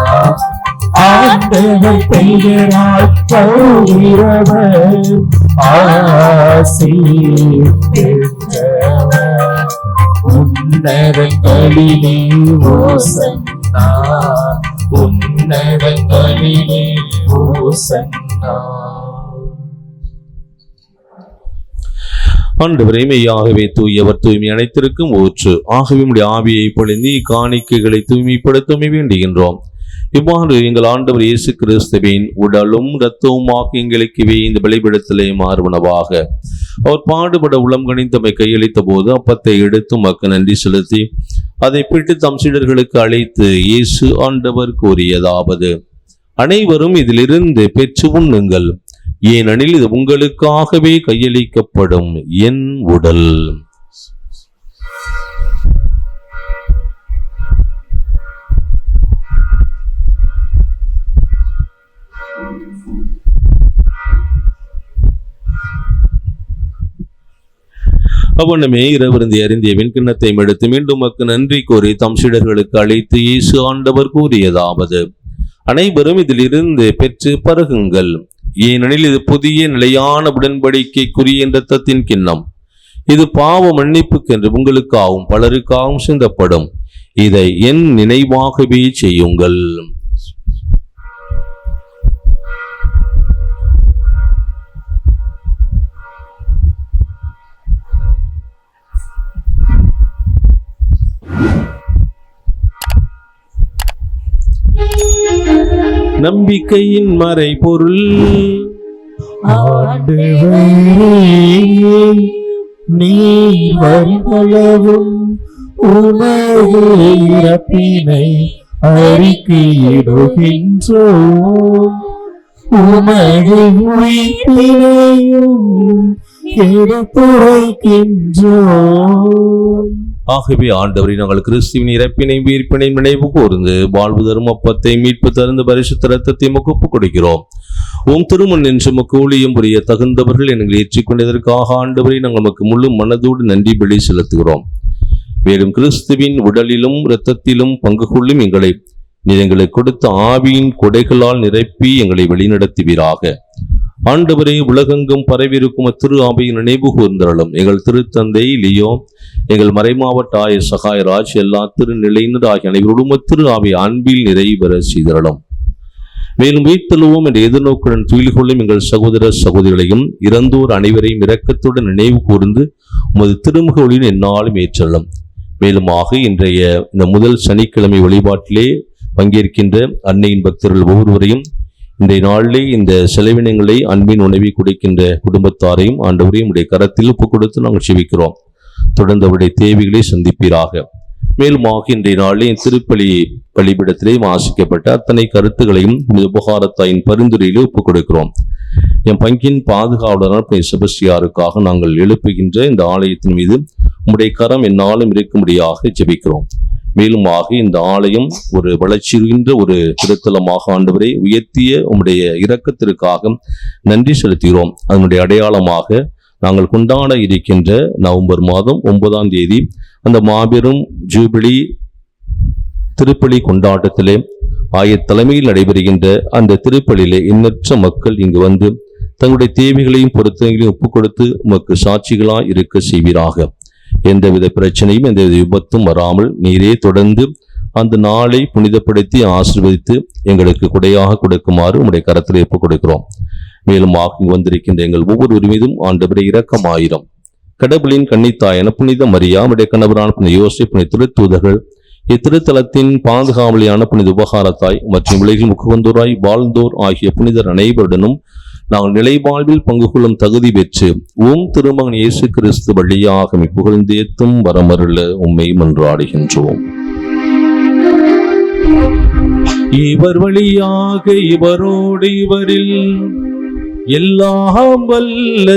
ஆண்டவர் பெயரால் வருகிறவர் ஆசி பெற்றவர். உன்னதங்களிலே ஓசன்னா, உன்னதங்களிலே ஓசன்னா. ஆண்டவரே, மெய்யாகவே தூயவர், தூய்மை அனைத்திற்கும் ஊற்று. ஆகவே உம்முடைய ஆவியை பொழிந்து இக்காணிக்கைகளை தூய்மைப்படுத்த வேண்டுகின்றோம். இவ்வாறு எங்கள் ஆண்டவர் இயேசு கிறிஸ்துவின் உடலும் இரத்தவுமாக எங்களுக்கு இந்த பலிபீடத்திலே மாறுவனவாக. அவர் பாடுபட உளம் கணிந்தமை கையளித்த போது அப்பத்தை எடுத்து உமக்கு நன்றி செலுத்தி அதை பிட்டு தம் சீடர்களுக்கு அழைத்து இயேசு ஆண்டவர் கூறியதாவது: அனைவரும் இதிலிருந்து பெற்று உண்ணுங்கள், ஏனெனில் இது உங்களுக்காகவே கையளிக்கப்படும் என் உடல். அவனுமே இரவிருந்து அறிந்திய வெண்கிண்ணத்தை எடுத்து மீண்டும் மக்கு நன்றி கூறி தம் சீடர்களுக்கு அழைத்து இயேசு ஆண்டவர் கூறியதாவது: அனைவரும் இதிலிருந்து பெற்று பருகுங்கள், ஏனெனில் இது புதிய நிலையான உடன்படிக்கைக்குரிய இரத்தத்தின் கிண்ணம். இது பாவ மன்னிப்புக்கென்று உங்களுக்காகவும் பலருக்காகவும் சிந்தப்படும். இதை என் நினைவாகவே செய்யுங்கள். நம்பிக்கையின் மறைபொருள். ஆண்டவரே, நீர் வருமளவும் உமது இறப்பினை அறிக்கையிடுகின்றோம், உமது உயிர்ப்பினையும் எடுத்துரைக்கின்றோம். ஆகவே ஆண்டவரை நாங்கள் கிறிஸ்துவின் இறப்பினை உயிர்ப்பினை நினைவு கூர்ந்து வாழ்வு தரும் அப்பத்தை மீட்பு தருந்து பரிசுத்த இரத்தத்தை ஒப்புக் கொடுக்கிறோம். உம் திருமண் என்று உமக்கு ஊழியம் புரிய தகுந்தவர்கள் எங்களை ஏற்றுக்கொண்டதற்காக ஆண்டவரை நாங்கள் நமக்கு முழு மனதோடு நன்றி பலி செலுத்துகிறோம். மேலும் கிறிஸ்துவின் உடலிலும் இரத்தத்திலும் பங்கு கொள்ளும் எங்களை நீர் எங்களுக்கு கொடுத்த ஆவியின் கொடைகளால் நிரப்பி எங்களை வழிநடத்துவீராக. ஆண்டவரே, உலகெங்கும் பரவியிருக்கும் திரு ஆவியை நினைவு கூர்ந்தருளும். எங்கள் திருத்தந்தை லியோ, எங்கள் மறைமாவட்ட ஆயர் சகாயராஜ், எல்லா திருநிலையினர் ஆகிய அனைவரோடும் திரு ஆவி அன்பில் நிறைவேற செய்தருளும். மேலும் வீட்டலுவோம் என்ற எதிர்நோக்குடன் துயில் கொள்ளும் எங்கள் சகோதர சகோதரிகளையும் இறந்தோர் அனைவரையும் இரக்கத்துடன் நினைவு கூர்ந்து உமது திருமுக ஒளியில் எந்நாளும் ஏற்றலும். மேலுமாக இன்றைய இந்த முதல் சனிக்கிழமை வழிபாட்டிலே பங்கேற்கின்ற அன்னையின் பக்தர்கள் ஒவ்வொருவரையும் இன்றைய நாளிலே இந்த செலவினங்களை அன்பின் உணவை குடிக்கின்ற குடும்பத்தாரையும் ஆண்டவரையும் உடைய கரத்தில் ஒப்புக் கொடுத்து நாங்கள் செபிக்கிறோம். தொடர்ந்து அவருடைய தேவைகளை சந்திப்பீராக. மேலுமாக இன்றைய நாளில் திருப்பலி பலிபிடத்திலே வாசிக்கப்பட்ட அத்தனை கருத்துக்களையும் உபகாரத்தாயின் பரிந்துரையிலே ஒப்புக் கொடுக்கிறோம். என் பங்கின் பாதுகாவலரான செபஸ்டியாருக்காக நாங்கள் எழுப்புகின்ற இந்த ஆலயத்தின் மீது உம்முடைய கரம் எந்நாளும் இருக்கும்படியாக ஜெபிக்கிறோம். மேலுமாக இந்த ஆலயம் ஒரு வளர்ச்சிகின்ற ஒரு திருத்தலமாக ஆண்டவரை உயர்த்திய உம்முடைய இரக்கத்திற்காக நன்றி செலுத்துகிறோம். அதனுடைய அடையாளமாக நாங்கள் கொண்டாட இருக்கின்ற நவம்பர் மாதம் 9ஆம் தேதி அந்த மாபெரும் ஜூபிலி திருப்பலி கொண்டாட்டத்திலே ஆயர் தலைமையில் நடைபெறுகின்ற அந்த திருப்பலியிலே எண்ணற்ற மக்கள் இங்கு வந்து தங்களுடைய தேவைகளையும் பொருத்தங்களையும் ஒப்புக் கொடுத்து உமக்கு சாட்சிகளாய் இருக்க செய்வீராக. எந்தவித பிரச்சனையும் எந்தவித விபத்தும் வராமல் நீரே தொடர்ந்து அந்த நாளை புனிதப்படுத்தி ஆசீர்வதித்து எங்களுக்கு கொடையாக கொடுக்குமாறு உம்முடைய கரத்தில் ஒப்புக் கொடுக்கிறோம். மேலும் இங்கு வந்திருக்கின்ற எங்கள் ஒவ்வொருவர் மீதும் ஆண்டவரே இரக்கமாயிரம். கடவுளின் கன்னித்தாயன புனித மரியா, உடைய கணவரான புனித யோசேப்பு, புனித திருத்தூதர்கள், இத்திருத்தலத்தின் பாதுகாவலியான புனித உபகாரத்தாய் மற்றும் உலகில் முகவந்தோராய் வாழ்ந்தோர் ஆகிய புனிதர் அனைவருடனும் நாங்கள் நிலைவாழ்வில் பங்கு கொள்ளும் தகுதி பெற்று உம் திருமகன் இயேசு கிறிஸ்து வழியாக புகழ்ந்தேத்தும் வரமருள உம்மை மன்றாடுகின்றோம். இவர் வழியாக இவரோடு இவரில் எல்லாம் வல்ல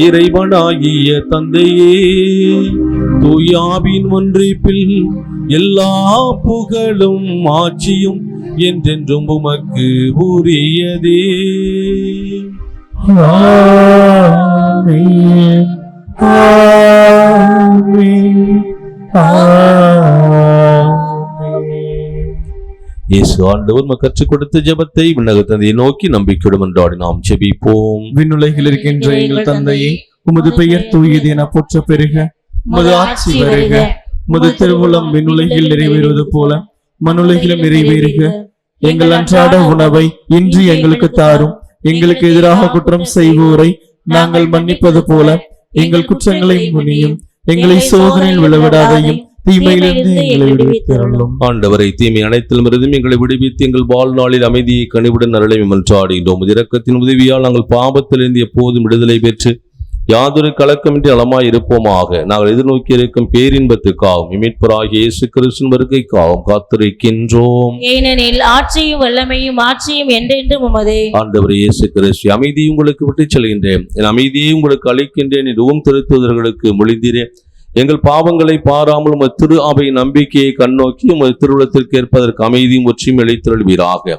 இறைவனாகிய தந்தையே, தூயாவின் ஒன்றிப்பில் எல்லா புகழும் ஆட்சியும் என்றென்றும் உமக்கு உரியதே. ஆமென், ஆமென், ஆமென். இயேசு ஆண்டவர் நமக்கு கற்றுக் கொடுத்த ஜெபத்தை விண்ணக தந்தையை நோக்கி நம்பிக்கையுடன் மன்றாடி நாம் ஜெபிப்போம். விண்ணுலகில் இருக்கின்ற எங்கள் தந்தையே, உமது பெயர் தூயது என போற்ற பெருக, உமது ஆட்சி வருக, உமது திருவுளம் விண்ணுலகில் நிறைவேறுவது போல மண்ணுலகிலும் நிறைவேறுக. எங்கள் அன்றாட உணவை இன்று எங்களுக்கு தாரும். எங்களுக்கு எதிராக குற்றம் செய்வோரை நாங்கள் மன்னிப்பது போல எங்கள் குற்றங்களை மன்னியும். எங்களை சோதனையில் விழவிடாதையும் தீமையிலிருந்து எங்களை விடுவித்தருளும். ஆண்டவரை தீமை அனைத்திலும் இருந்தும் எங்களை விடுவித்து எங்கள் வாழ்நாளில் அமைதியை கனிவுடன் அருளை மன்றாடுகின்றோம். இரக்கத்தின் உதவியால் நாங்கள் பாவத்திலிருந்து எப்போதும் விடுதலை பெற்று யாதொரு கலக்கமின்றி நலமாய் இருப்போமாக. நாங்கள் எதிர்நோக்கி இருக்கும் பேரின்பத்துக்காகவும் மீட்பராகிய இயேசு கிறிஸ்துவின் வருகைக்காகவும் காத்திருக்கின்றோம். ஏனெனில் ஆட்சியும் வல்லமையும் ஆட்சியும் என்றென்றும் உமதே. ஆண்டவர் இயேசு கிறிஸ்து, அமைதியை உங்களுக்கு விட்டுச் செல்கின்றேன், என் அமைதியை உங்களுக்கு அளிக்கின்றேன் என்று திருத்துதர்களுக்கு மொழிந்தீரே. எங்கள் பாவங்களை பாராமல் உமது திரு அவை நம்பிக்கையை கண்ணோக்கி உமது திருவுளத்திற்கு ஏற்பதற்கு அமைதியும் ஒற்றுமையும் அளித்தருள்வீராக.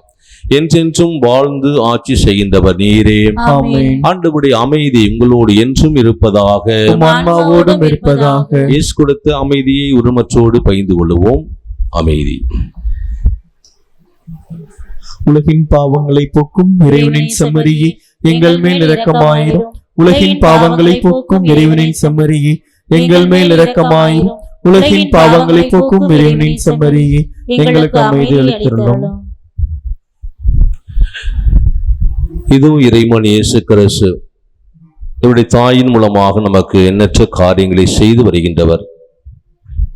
என்றென்றும் வாழ்ந்து ஆட்சி செய்கின்றவர் நீரே. ஆமென். ஆண்டவருடைய அமைதி உங்களோடு என்றும் இருப்பதாக. உம் ஆன்மாவோடும் இருப்பதாக. இயேசு கொடுத்த அமைதியை உருமற்றோடு பகிர்ந்து கொள்ளுவோம். அமைதி. உலகின் பாவங்களை போக்கும் இறைவனின் செம்மறியே, எங்கள் மேல் இரக்கமாயிரும். உலகின் பாவங்களை போக்கும் இறைவனின் செம்மறியே, எங்கள் மேல் இரக்கமாயிரும். உலகின் பாவங்களை போக்கும் இறைவனின் செம்மறியே, எங்களுக்கு அமைதி அளித்தருளும். இதோ இறைமகன் இயேசு கிறிஸ்து இவருடைய தாயின் மூலமாக நமக்கு எண்ணற்ற காரியங்களை செய்து வருகின்றவர்.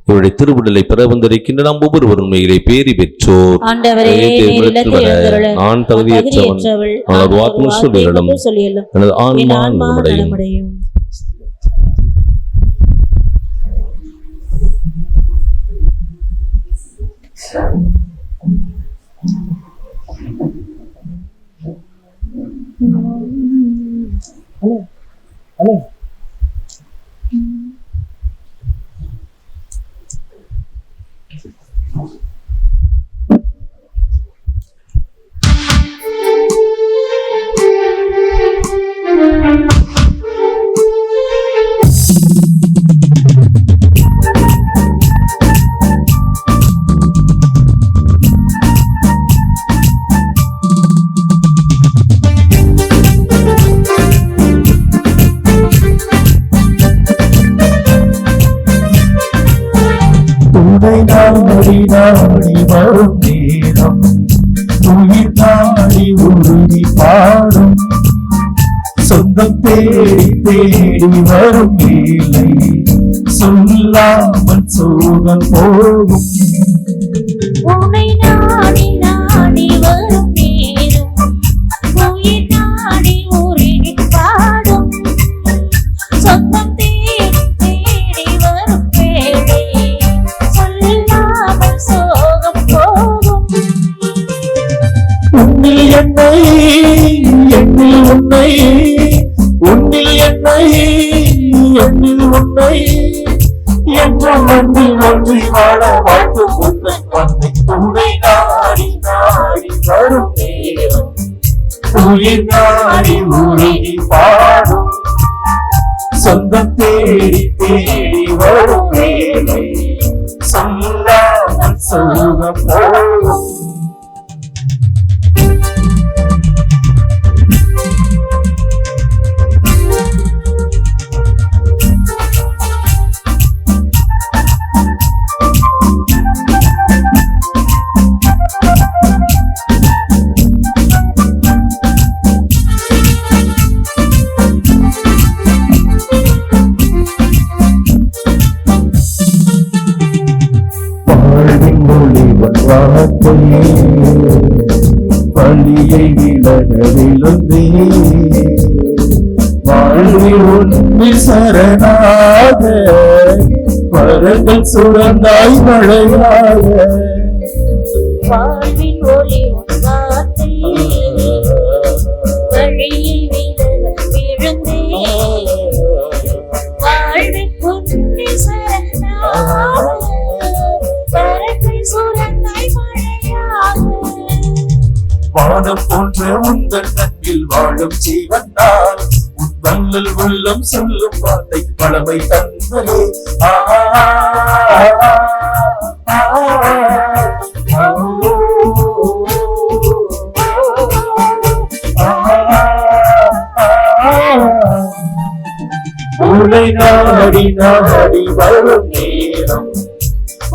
இவருடைய திருவிடலை பெற வந்திருக்கின்ற நாம் ஒவ்வொருவரும் உண்மையிலே பேரி பெற்றோர். ஆண்டவரே, தேவனிடத்தில் வர நான் தகுதியற்றவன், ஆனால் வார்த்தை சொல்லிடம் எனது ஆன்மா நலமடையும். நாடி வரும் நேரம் உயிர் நாடி உறுதி பாடும். சொந்தம் தேடி தேடி வரும் வேலை சொல்லாமல் சோகம் போகும். உன்னை நாடி நாடி வரும் நேரம் உயிர் நாடி உறுதி பாடும். சொந்தம் தேடி தேடி வரும் வேலை சொல்லாமல் சோகம் போகும். உன்னில் என்னை எண்ணில் உன்னை, உன்னில் என்னை எண்ணில் உன்னை, என்றும் மண்ணில் ஒன்றி வாழ வாழ்த்தும் உன்னை வந்தை. துணை நாடி நாடி வரும் நேரம் உயிர் நாடி உருகி பாடும். சொந்தம் தேடி தேடி வரும் வேலை சொல்லாமல் சோகம் போகும். பள்ளியை விலகவிழுந்தே வாழ்வில் உன்னில் சரணாக வரங்கள் சுரந்தாய் மழையாக. வாழ்வின் ஒளி உன் வார்த்தை வழியை விழுந்தே வாழ்வின் உன்னில் சரணாக வரங்கள் சுரந்தாய் மழையாக. வானம் போன்ற உந்தன் நன்பில் வாழும் ஜீவனால் உன் வல்லல் உள்ளம் சொல்லும் வார்த்தை பழமை தந்தலே. உன்னை நாடி நாடி வரும் நேரம்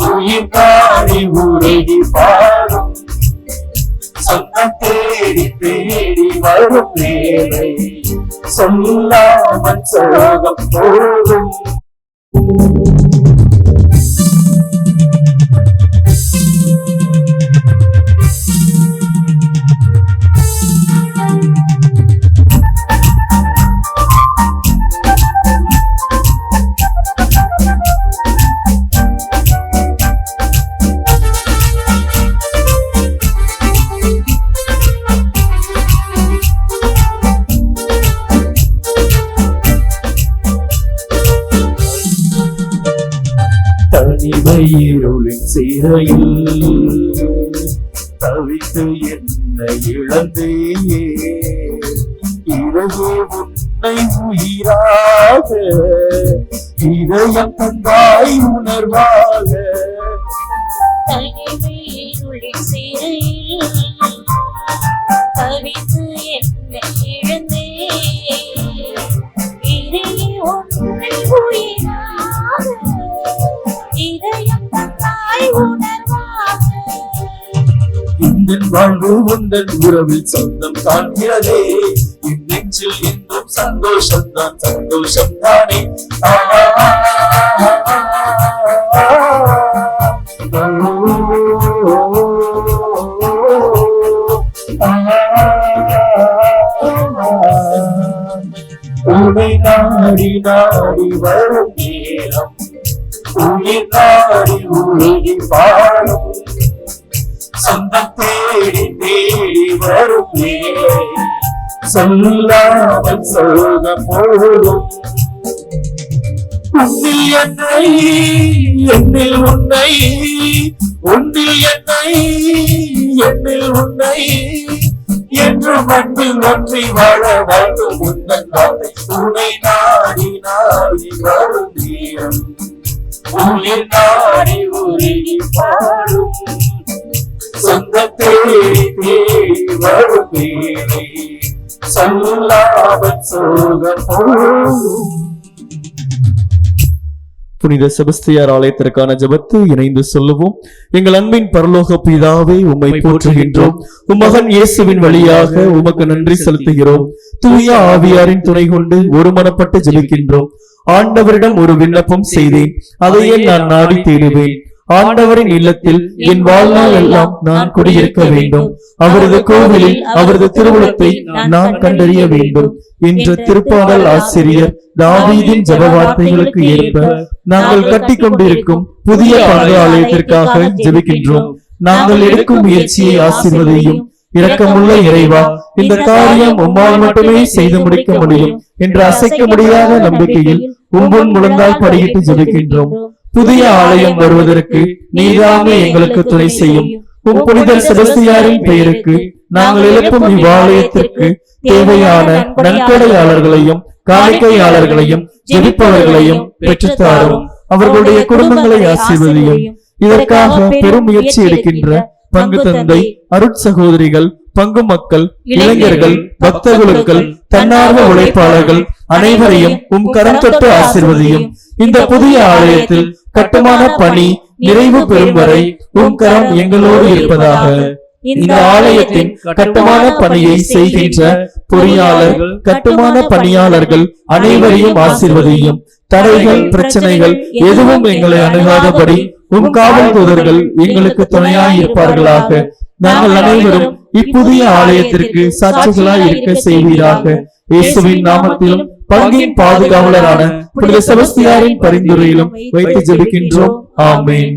உயிர் நாடி உருகி பாடும். சொந்தம் தேடி தேடி வரும் வேலை சொல்லாமல் சோகம் போகும். தனிமையிருளின் சிறையில் தவித்து என்னை இழந்தே இரவே உன்னை உயிராக இதயம் தந்தாய் உணர்வாக. தனிமையிருளின் சிறையில் தவித்து என்னை இழந்தே இரவே உன்னை உயிராக என் வாழ்வு உந்தன் உறவில் சொந்தம் காண்கிறதே. என் நெஞ்சில் இன்னும் சந்தோஷம் தான், சந்தோஷம் தானே. உன்னை நாடி நாடி வரும் நேரம், உயிர் நாடி உருகி பாடும், சொந்தம் தேடி தேடி வரும் நேரம், சொல்லாமல் சொல்ல போதும். உன்னில் என்னை என்னில் உன்னை, உன்னில் என்னை என்னில் உன்னை, என்று மண்ணில் ஒன்றி வாழ வாழ்வும் உந்தன் வார்த்தை. உன்னை நாடி நாடி வரும் நேரம், உயிர் நாடி உருகி பாடும், சொந்த தேடி தேடி வரும் நேரம், சொல்லாமல் சொல்ல போதும். புனித செபஸ்தியார் ஆலயத்திற்கான ஜெபத்தை இணைந்து சொல்லுவோம். எங்கள் அன்பின் பரலோக பிதாவே, உம்மை போற்றுகின்றோம். உம் மகன் இயேசுவின் வழியாக உமக்கு நன்றி செலுத்துகிறோம். தூய ஆவியாரின் துணை கொண்டு ஒருமனப்பட்டு ஜெபிக்கின்றோம். ஆண்டவரிடம் ஒரு விண்ணப்பம் செய்தேன், அதையே நான் நாடி தேடுவேன். ஆண்டவரின் இல்லத்தில் என் வாழ்நாள் எல்லாம் நான் குடியிருக்க வேண்டும். அவரது கோவிலில் அவரது திருவுளத்தை நான் கண்டறிய வேண்டும் என்ற திருப்பாடல் ஆசிரியர் தாவீதின் ஜெப வார்த்தைகளுக்கு ஏற்ப நாங்கள் கட்டிக் கொண்டிருக்கும் புதிய பங்கு ஆலயத்திற்காக ஜெபிக்கின்றோம். நாங்கள் எடுக்கும் முயற்சியை ஆசீர்வதியும். இரக்கமுள்ள இறைவா, இந்த காரியம் உம்மால் மட்டுமே செய்து முடிக்க முடியும் என்ற அசைக்க முடியாத நம்பிக்கையில் உம்புன் முழந்தால் படியிட்டு ஜெபிக்கின்றோம். புதிய ஆலயம் வருவதற்கு நீதாமே எங்களுக்கு துணை செய்யும். உம் புனிதர் செபஸ்தியாரின் பெயருக்கு நாங்கள் எழுப்பும் இவ்வாலயத்திற்கு தேவையான நன்கொடையாளர்களையும் காணிக்கையாளர்களையும் ஜெபிப்பவர்களையும் பெற்றுத்தாரும். அவர்களுடைய குடும்பங்களை ஆசீர்வதியும். இதற்காக பெரும் முயற்சி எடுக்கின்ற பங்கு தந்தை, அருட்சகோதரிகள், பங்கு மக்கள், இளைஞர்கள், பக்தர்களுக்கள், தன்னார்வ உழைப்பாளர்கள் அனைவரையும் உம் கரம் தொட்டு ஆசீர்வதியும். இந்த புதிய ஆலயத்தில் கட்டுமான பணி நிறைவு பெறும் வரை உம் கரம் எங்களோடு இருப்பதாக. இந்த ஆலயத்தின் கட்டுமான பணியை செய்கின்ற பொறியாளர், கட்டுமான பணியாளர்கள் அனைவரையும் ஆசீர்வதியும். தடைகள், பிரச்சனைகள் எதுவும் எங்களை அணுகாதபடி உம் காவல் தூதர்கள் எங்களுக்கு துணையாய் இருப்பார்களாக. நாங்கள் அனைவரும் இப்புதிய ஆலயத்திற்கு சாட்சிகளாய் இருக்க செய்வீராக. இயேசுவின் நாமத்திலும் பங்கின் பாதுகாவலரான புனித செபஸ்தியாரின் பரிந்துரையிலும் வைத்து ஜெபிக்கின்றோம். ஆமென்.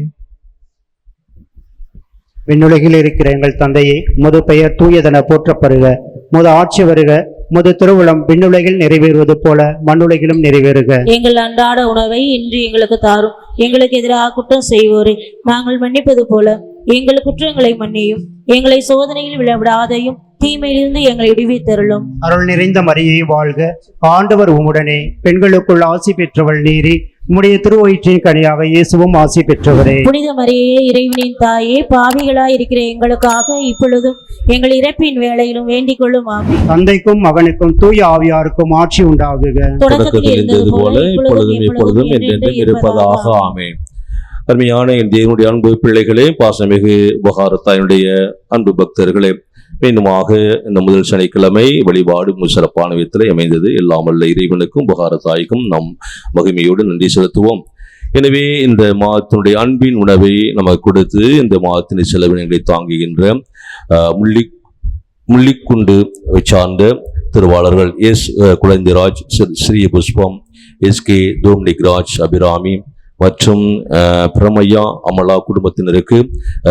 விண்ணுலகில் இருக்கிற எங்கள் தந்தையே, உமது பெயர் தூயதென போற்றப்படுக. உமது ஆட்சி வருக. உமது திருவுளம் விண்ணுலகில் நிறைவேறுவது போல மண்ணுலகிலும் நிறைவேறுக. எங்கள் அன்றாட உணவை இன்று எங்களுக்கு தாரும். எங்களுக்கு எதிராக குற்றம் செய்வோரை நாங்கள் மன்னிப்பது போல எங்கள் குற்றங்களை மன்னியும். எங்களை சோதனையில் விழவிடாதையும் தீமையிலிருந்து எங்களை விடுவித்தருளும். அருள் நிறைந்த மரியே வாழ்க. ஆண்டவர் உம்முடனே, பெண்களுக்குள் ஆசி பெற்றவள் நீரே. உம்முடைய திருவயிற்றின் கனியாக இயேசுவும் ஆசி பெற்றவரே. புனித மரியே, இறைவனின் தாயே, பாவிகளாய் இருக்கிற எங்களுக்காக இப்பொழுதும் எங்கள் இறப்பின் வேளையிலும் வேண்டிக் கொள்ளும். ஆமென். தந்தைக்கும் மகனுக்கும் தூய ஆவியாருக்கும் ஆட்சி உண்டாகுக. தொடக்கத்தில் இருந்தது போல இப்பொழுதும் எப்பொழுதும் என்றென்றும் இருப்பதாக. ஆமென். அருமையான என் தேவனுடைய அன்பு பிள்ளைகளே, பாசமிகு உபகாரத்தாயினுடைய அன்பு பக்தர்களே, மீண்டுமாக இந்த முதல் சனிக்கிழமை வழிபாடு சிறப்பான விதத்தில் அமைந்தது. எல்லாம் வல்ல இறைவனுக்கும் உபகாரத்தாய்க்கும் நம் மகிமையோடு நன்றி செலுத்துவோம். எனவே இந்த மாதத்தினுடைய அன்பின் உணவை நமக்கு கொடுத்து இந்த மாதத்தின் செலவினங்களை தாங்குகின்ற முள்ளிக்குண்டு சார்ந்த திருவாளர்கள் எஸ் குழந்தைராஜ், ஸ்ரீ புஷ்பம், எஸ்கே டோம்னிக் ராஜ், அபிராமி மற்றும் பிரமையா அமலா குடும்பத்தினருக்கு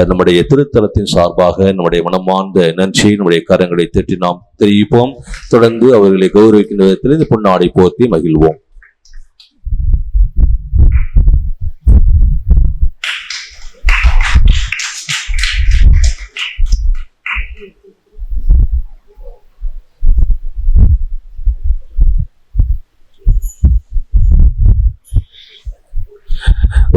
நம்முடைய திருத்தலத்தின் சார்பாக நம்முடைய மனமார்ந்த நன்றி, நம்முடைய கரங்களை தட்டி நாம் தெரிவிப்போம். தொடர்ந்து அவர்களை கௌரவிக்கின்ற விதத்தில் இந்த பொன்னாடை போர்த்தி மகிழ்வோம்.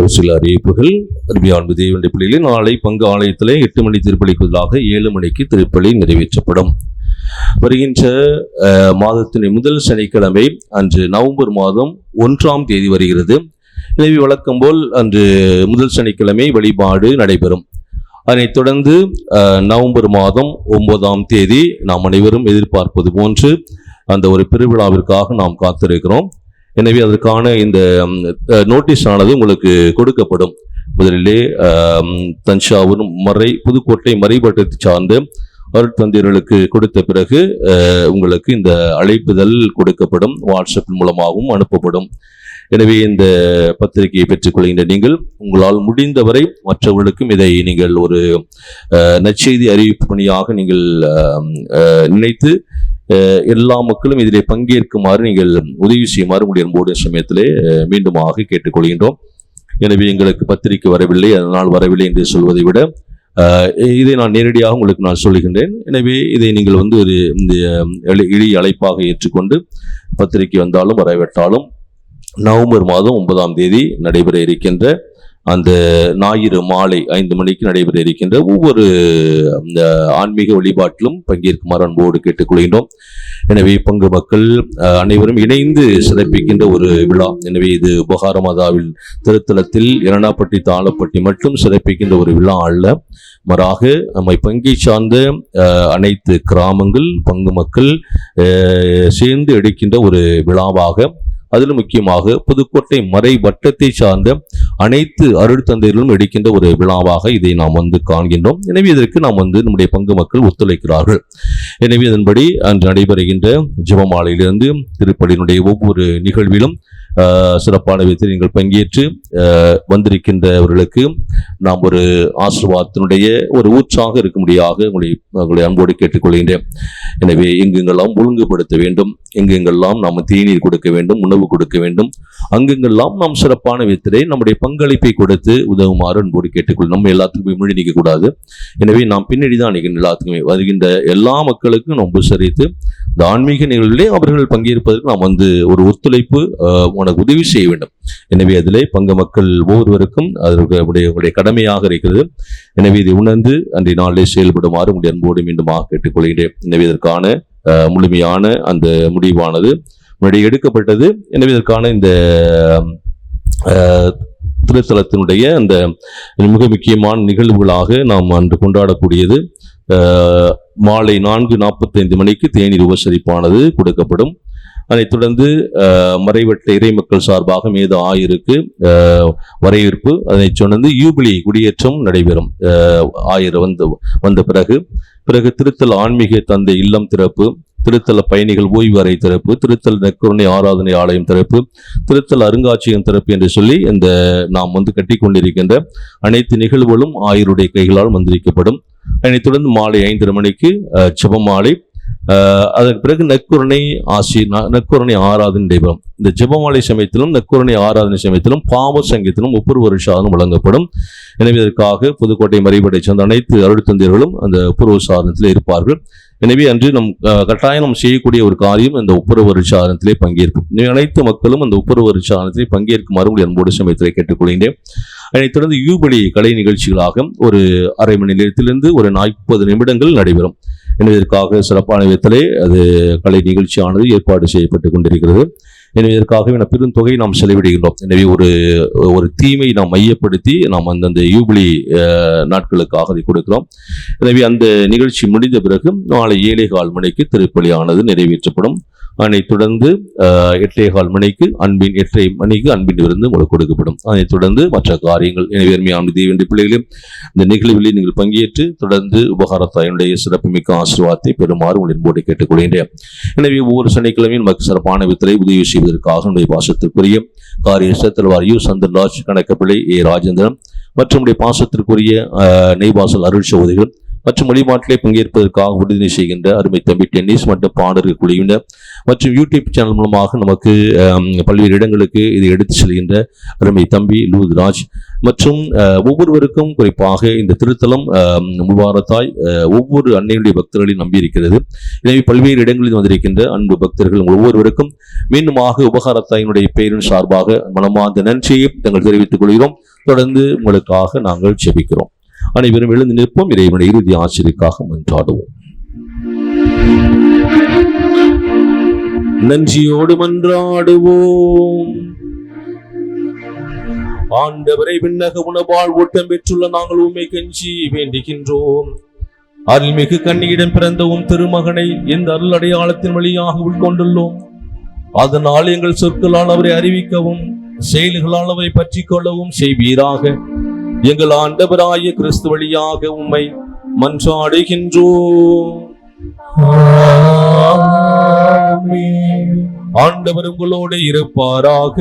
ஒரு சில அறிவிப்புகள். அருமையான தேவனுடைய பிள்ளைகளே, நாளை பங்கு ஆலயத்திலே 8 மணி திருப்பலிக்குள்ளாக 7 மணிக்கு திருப்பலி நிறைவேற்றப்படும். வருகின்ற மாதத்தின் முதல் சனிக்கிழமை அன்று நவம்பர் மாதம் 1ஆம் தேதி வருகிறது. எனவே வழக்கம் போல் அன்று முதல் சனிக்கிழமை வழிபாடு நடைபெறும். அதனைத் தொடர்ந்து நவம்பர் மாதம் 9ஆம் தேதி நாம் அனைவரும் எதிர்பார்ப்பது போன்று அந்த ஒரு பெருவிழாவிற்காக நாம் காத்திருக்கிறோம். எனவே அதற்கான இந்த நோட்டீஸ் ஆனது உங்களுக்கு கொடுக்கப்படும். முதலிலே தஞ்சாவூர் புதுக்கோட்டை மறைவட்டத்தை சார்ந்த அருட்தந்தையர்களுக்கு கொடுத்த பிறகு உங்களுக்கு இந்த அழைப்புதல் கொடுக்கப்படும், வாட்ஸ்அப் மூலமாகவும் அனுப்பப்படும். எனவே இந்த பத்திரிகையை பெற்றுக்கொள்கின்ற நீங்கள் உங்களால் முடிந்தவரை மற்றவர்களுக்கும் இதை நீங்கள் ஒரு நற்செய்தி அறிவிப்பு பணியாக நீங்கள் நினைத்து எல்லா மக்களும் இதிலே பங்கேற்குமாறு நீங்கள் உதவி செய்யுமாறு உங்களுடைய அன்போடு சமயத்திலே மீண்டுமாக கேட்டுக்கொள்கின்றோம். எனவே எங்களுக்கு பத்திரிகை வரவில்லை, அதனால் வரவில்லை என்று சொல்வதை விட இதை நான் நேரடியாக உங்களுக்கு நான் சொல்லுகின்றேன். எனவே இதை நீங்கள் ஒரு இந்த எளிய அழைப்பாக ஏற்றுக்கொண்டு பத்திரிகை வந்தாலும் வரவிட்டாலும் நவம்பர் மாதம் 9ஆம் தேதி நடைபெற இருக்கின்ற அந்த ஞாயிறு மாலை 5 மணிக்கு நடைபெற இருக்கின்ற ஒவ்வொரு ஆன்மீக வழிபாட்டிலும் பங்கேற்குமாறு அன்போடு கேட்டுக்கொள்கின்றோம். எனவே பங்கு மக்கள் அனைவரும் இணைந்து சிறப்பிக்கின்ற ஒரு விழா. எனவே இது உபகார மாதாவில் திருத்தலத்தில் இரணாப்பட்டி தாளப்பட்டி மட்டும் சிறப்பிக்கின்ற ஒரு விழா அல்ல, மாறாக நம்மை பங்கை சார்ந்த அனைத்து கிராமங்கள் பங்கு மக்கள் சேர்ந்து எடுக்கின்ற ஒரு விழாவாக, அதிலும் முக்கியமாக புதுக்கோட்டை மறை வட்டத்தை சார்ந்த அனைத்து அருட்தந்தையர்களும் எடுக்கின்ற ஒரு விழாவாக இதை நாம் காண்கின்றோம். எனவே இதற்கு நாம் நம்முடைய பங்கு மக்கள் ஒத்துழைக்கிறார்கள். எனவே அதன்படி அன்று நடைபெறுகின்ற ஜெபமாலையிலிருந்து திருப்பலியினுடைய ஒவ்வொரு நிகழ்விலும் சிறப்பான விதத்தில் நீங்கள் பங்கேற்று வந்திருக்கின்றவர்களுக்கு நாம் ஒரு ஆசீர்வாதத்தினுடைய ஒரு ஊற்றாக இருக்கும்படியாக உங்களை அன்போடு கேட்டுக்கொள்கின்றேன். எனவே எங்கெங்கெல்லாம் ஒழுங்குபடுத்த வேண்டும், எங்கெங்கெல்லாம் நாம் தேநீர் கொடுக்க வேண்டும், உணவு கொடுக்க வேண்டும், அங்கெங்கெல்லாம் நாம் சிறப்பான விதத்திலே நம்முடைய பங்களிப்பை கொடுத்து உதவுமாறு அன்போடு கேட்டுக்கொள். நம்ம எல்லாத்துக்கும் மொழி நிற்க கூடாது. எனவே நாம் பின்னாடி தான் நிற்கின்ற எல்லாத்துக்குமே வருகின்ற எல்லா மக்களுக்கும் நாம் உபசரித்து இந்த ஆன்மீக நிகழ்விலே அவர்கள் பங்கேற்பதற்கு நாம் ஒரு ஒத்துழைப்பு உனக்கு உதவி செய்ய வேண்டும். எனவே அதிலே பங்கு மக்கள் ஒவ்வொருவருக்கும் அதனுடைய கடமையாக இருக்கிறது. எனவே இதை உணர்ந்து அன்றைய நாளிலே செயல்படுமாறு உங்களுடைய அன்போடு மீண்டுமாக கேட்டுக்கொள்கிறேன். எனவே இதற்கான முழுமையான அந்த முடிவானது முன்னாடி எடுக்கப்பட்டது. எனவே இதற்கான இந்த திருத்தலத்தினுடைய அந்த மிக முக்கியமான நிகழ்வுகளாக நாம் அன்று கொண்டாடக்கூடியது மாலை 4:45 மணிக்கு தேநீர் உபசரிப்பானது கொடுக்கப்படும். அதைத் தொடர்ந்து மறைவட்ட இறை மக்கள் சார்பாக மேத ஆயருக்கு வரவேற்பு, அதனைத் தொடர்ந்து யூபிலி குடியேற்றம் நடைபெறும். ஆயர் வந்த பிறகு திருத்தல ஆன்மீக தந்தை இல்லம் திறப்பு, திருத்தல பயணிகள் ஓய்வு அறை திறப்பு, திருத்தல நெக்குரணை ஆராதனை ஆலயம் திறப்பு, திருத்தல அருங்காட்சியகம் திறப்பு என்று சொல்லி இந்த நாம் கட்டி கொண்டிருக்கின்ற அனைத்து நிகழ்வுகளும் ஆயருடைய கைகளால் மந்திரிக்கப்படும். அதனைத் தொடர்ந்து மாலை 5:30 மணிக்கு ஜெபமாலை, அதற்கு பிறகு நற்கருணை ஆராதனை நடைபெறும். இந்த ஜெபமாலை சமயத்திலும் நற்கருணை ஆராதனை சமயத்திலும் பாவ சங்கத்திலும் ஒவ்வொரு வருஷம் வழங்கப்படும். எனவே இதற்காக புதுக்கோட்டை மறைவட்டை சேர்ந்த அனைத்து அருட்தந்தையர்களும் அந்த ஒப்புரவு சாதனத்தில் இருப்பார்கள். எனவே அன்று கட்டாயம் நாம் செய்யக்கூடிய ஒரு காரியம் அந்த ஒப்புரவு சாதனத்திலே பங்கேற்கும். அனைத்து மக்களும் அந்த ஒப்புரவு சாதனத்திலே பங்கேற்குமாறு அன்போடு சமயத்திலே கேட்டுக்கொள்கின்றேன். அதனைத் தொடர்ந்து யூபிலி கலை நிகழ்ச்சிகளாக ஒரு அரை மணி நேரத்திலிருந்து ஒரு 40 நிமிடங்கள் நடைபெறும். எனவே இதற்காக சிறப்பான விதத்திலே அது கலை நிகழ்ச்சியானது ஏற்பாடு செய்யப்பட்டு கொண்டிருக்கிறது. எனவே இதற்காகவே பெரும் தொகை நாம் செலவிடுகின்றோம். எனவே ஒரு தீமை நாம் மையப்படுத்தி நாம் அந்த யூபிலி நாட்களுக்காக அதை கொடுக்கிறோம். எனவே அந்த நிகழ்ச்சி முடிந்த பிறகு நாளை 7:15 மணிக்கு திருப்பலியானது நிறைவேற்றப்படும். அதனைத் தொடர்ந்து 8:15 மணிக்கு 8:30 மணிக்கு அன்பின் விருந்து உங்களுக்கு கொடுக்கப்படும். அதனைத் தொடர்ந்து மற்ற காரியங்கள். எனவே அருமையான தேவனுடைய பிள்ளைகளே, இந்த நிகழ்வில் நீங்கள் பங்கேற்று தொடர்ந்து உபகாரத்தாயினுடைய சிறப்புமிக்க ஆசீர்வாதத்தை பெறுமாறு உங்களின் போட்டு கேட்டுக்கொள்கின்றேன். எனவே ஒவ்வொரு சனிக்கிழமையும் நமக்கு சிறப்பான விதத்தை உதவி செய்வதற்காக நம்முடைய பாசத்திற்குரிய காரியஸ்தர் யூ சந்திரராஜ், கணக்கப்பிள்ளை ஏ ராஜேந்திரன் மற்றும் பாசத்திற்குரிய நெய்வாசல் அருள் சகோதரிகள் மற்றும் வழிபாட்டிலே பங்கேற்பதற்காக உறுதி செய்கின்ற அருமை தம்பி டென்னிஸ் மற்றும் பாடர்கள் குழுவினர் மற்றும் யூடியூப் சேனல் மூலமாக நமக்கு பல்வேறு இடங்களுக்கு இதை எடுத்து செல்கின்ற அருமை தம்பி லூத்ராஜ் மற்றும் ஒவ்வொருவருக்கும் குறிப்பாக இந்த திருத்தலம் முபாரத்தாய் ஒவ்வொரு அன்னையுடைய பக்தர்களையும் நம்பியிருக்கிறது. எனவே பல்வேறு இடங்களில் வந்திருக்கின்ற அன்பு பக்தர்கள் ஒவ்வொருவருக்கும் மீண்டுமாக உபகாரத்தாயினுடைய பெயரின் சார்பாக மனமார்ந்த நன்றியை நாங்கள் தெரிவித்துக் கொள்கிறோம். தொடர்ந்து உங்களுக்காக நாங்கள் ஜெபிக்கிறோம். அனைவரும் எழுந்து நிற்போம். இறைவனுடைய இறுதி ஆசிரியக்காக மன்றாடுவோம். நன்றியோடு மன்றாடுவோம். ஆண்டவரை விண்ணக உணவால் ஊட்டம் பெற்றுள்ள நாங்கள் உம்மை கெஞ்சி வேண்டுகின்றோம். அருள்மிகு கன்னியிடம் பிறந்த உம் திருமகனை இந்த அருள் அடையாளத்தின் வழியாக உட்கொண்டுள்ளோம். அதனால் எங்கள் சொற்களால் அவரை அறிவிக்கவும் செயல்களால் அவரை பற்றி கொள்ளவும் செய்வீராக. எங்கள் ஆண்டவராகிய கிறிஸ்து வழியாக உம்மை மன்றாடுகின்றோம். ஆண்டவர் உங்களோடு இருப்பாராக.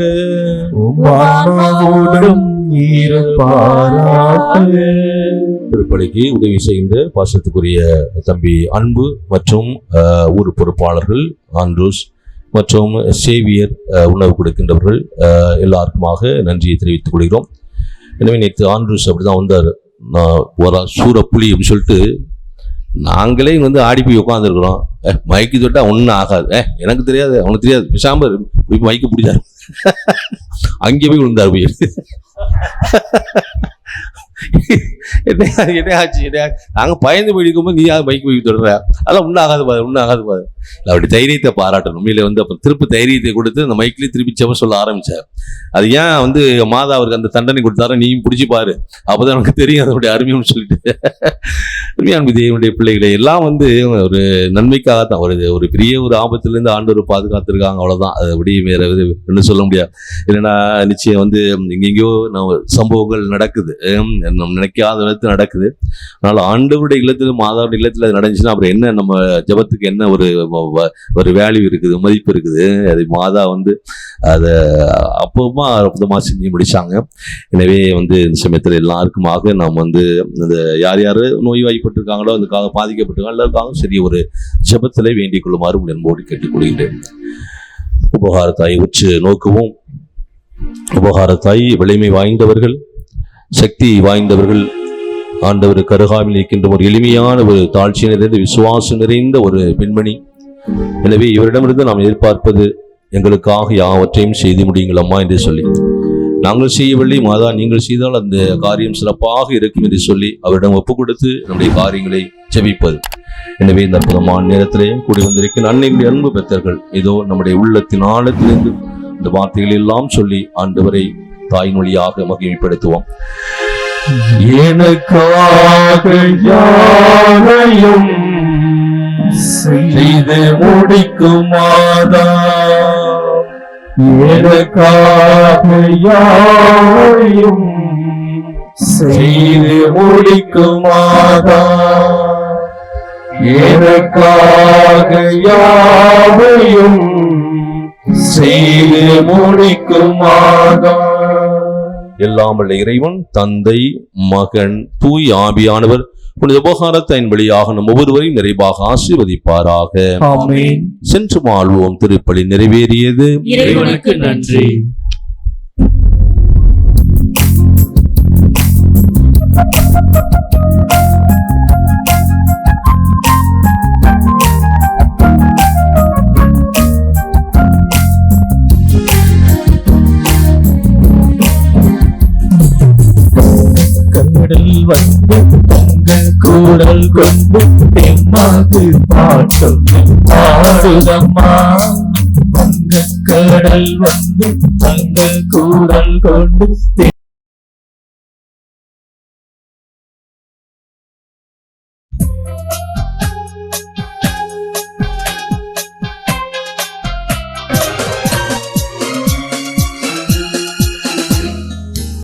திருப்பலிக்கு உதவி செய்கின்ற பாசத்துக்குரிய தம்பி அன்பு மற்றும் ஊர் பொறுப்பாளர்கள் ஆண்ட்ரூஸ் மற்றும் சேவியர் உணவு கொடுக்கின்றவர்கள் எல்லாருக்குமாக நன்றியை தெரிவித்துக் கொள்கிறோம். எனவே நேற்று ஆண்ட்ரூஸ் அப்படிதான் வந்தார். ஒரு சூரப்புலி அப்படின்னு சொல்லிட்டு நாங்களே வந்து ஆடி போய் உட்காந்துருக்குறோம். மைக்கு தொட்டா ஒன்றும் ஆகாது. எனக்கு தெரியாது, அவனுக்கு தெரியாது, பிசாம்பர் மைக்கு பிடிச்சாரு. அங்கே போய் விழுந்தார் போய். என்ன ஆச்சு நாங்க பயந்து போயிருக்கும்போது நீ யார் பைக் போய் தொடர, அதெல்லாம் ஒன்றும் ஆகாது பாரு, ஒன்றும் ஆகாது பாரு. அப்படி தைரியத்தை பாராட்டணும். உண்மையில வந்து அப்புறம் திருப்பி தைரியத்தை கொடுத்து அந்த மைக்லேயே திருப்பி செவ சொல்ல ஆரம்பிச்சார். அது ஏன் வந்து மாதா அவருக்கு அந்த தண்டனை கொடுத்தாரோ நீயும் பிடிச்சி பாரு, அப்போதான் எனக்கு தெரியும் அதனுடைய அருமையும் சொல்லிட்டு. உண்மையான தேவனுடைய பிள்ளைகளை எல்லாம் வந்து ஒரு நன்மைக்காக தான், ஒரு பெரிய ஒரு ஆபத்திலிருந்து ஆண்டவர் பாதுகாத்திருக்காங்க, அவ்வளவுதான். அது அப்படி வேற என்ன சொல்ல முடியாது. இல்லைன்னா நிச்சயம் வந்து எங்கெங்கயோ சம்பவங்கள் நடக்குது, நம்ம நினைக்காத விதத்தில் நடக்குது. அதனால ஆண்டவருடைய இல்லத்துல மாதாவுடைய இல்லத்துல அது நடந்துச்சுன்னா அப்புறம் என்ன, நம்ம ஜபத்துக்கு என்ன ஒரு வேல்யூ இருக்குது, மதிப்பு இருக்குது. அது மாதா வந்து அதை அப்பமா அற்புதமா செஞ்சு முடிச்சாங்க. எனவே வந்து இந்த சமயத்தில் எல்லாருக்குமாக நாம் வந்து இந்த யார் யாரு நோய்வாய்ப்பட்டிருக்காங்களோ அதுக்காக பாதிக்கப்பட்டிருக்காங்க எல்லாருக்காகவும் சரி ஒரு ஜபத்திலே வேண்டிக் கொள்ளுமாறு என்போடு கேட்டுக்கொள்கின்றேன். உபகாரத்தாய் உற்று நோக்கவும். உபகாரத்தாய் வலிமை வாய்ந்தவர்கள், சக்தி வாய்ந்தவர்கள், ஆண்டவர் கருகாவில் இருக்கின்ற ஒரு எளிமையான ஒரு தாழ்ச்சி நிறைந்த விசுவாசம் நிறைந்த ஒரு பெண்மணி. எனவே இவரிடமிருந்து நாம் எதிர்பார்ப்பது எங்களுக்காக யாவற்றையும் செய்து முடியுங்கள் அம்மா என்று சொல்லி, நாங்கள் செய்யவில்லை மாதா நீங்கள் செய்தால் அந்த காரியம் சிறப்பாக இருக்கும் என்று சொல்லி அவரிடம் ஒப்பு கொடுத்து நம்முடைய காரியங்களை ஜெபிப்பது. எனவே இந்த அற்புதமான நேரத்திலே கூடி வந்திருக்கிற அன்னையுடைய அன்பு பெற்றர்கள் இதோ நம்முடைய உள்ளத்தின் ஆழத்திலிருந்து இந்த வார்த்தைகள் எல்லாம் சொல்லி ஆண்டவரை தாய்மொழியாக மகிமைப்படுத்துவோம். எனக்காக யாவையும் செய்து முடிக்கும் மாதா, எனக்காக யாவையும் செய்து முடிக்கும் மாதா, எனக்காக யாவையும் செய்து முடிக்கும் மாதா. எல்லாம் வல்ல இறைவன் தந்தை மகன் தூய் ஆவியானவர் புனித உபகாரத்தின் வழியாக நம் ஒவ்வொருவரையும் நிறைவாக ஆசீர்வதிப்பாராக. ஆமென். சென்று வாழ்வோம். திருப்பலி நிறைவேறியது. இறைவனுக்கு நன்றி. கடல் வந்து பொங்கல் கூடல் கொண்டு தெம்மாக்கு பாட்டும் பாடுதம்மா. பொங்கல் கடல் வந்து பொங்கல் கூடல் கொண்டு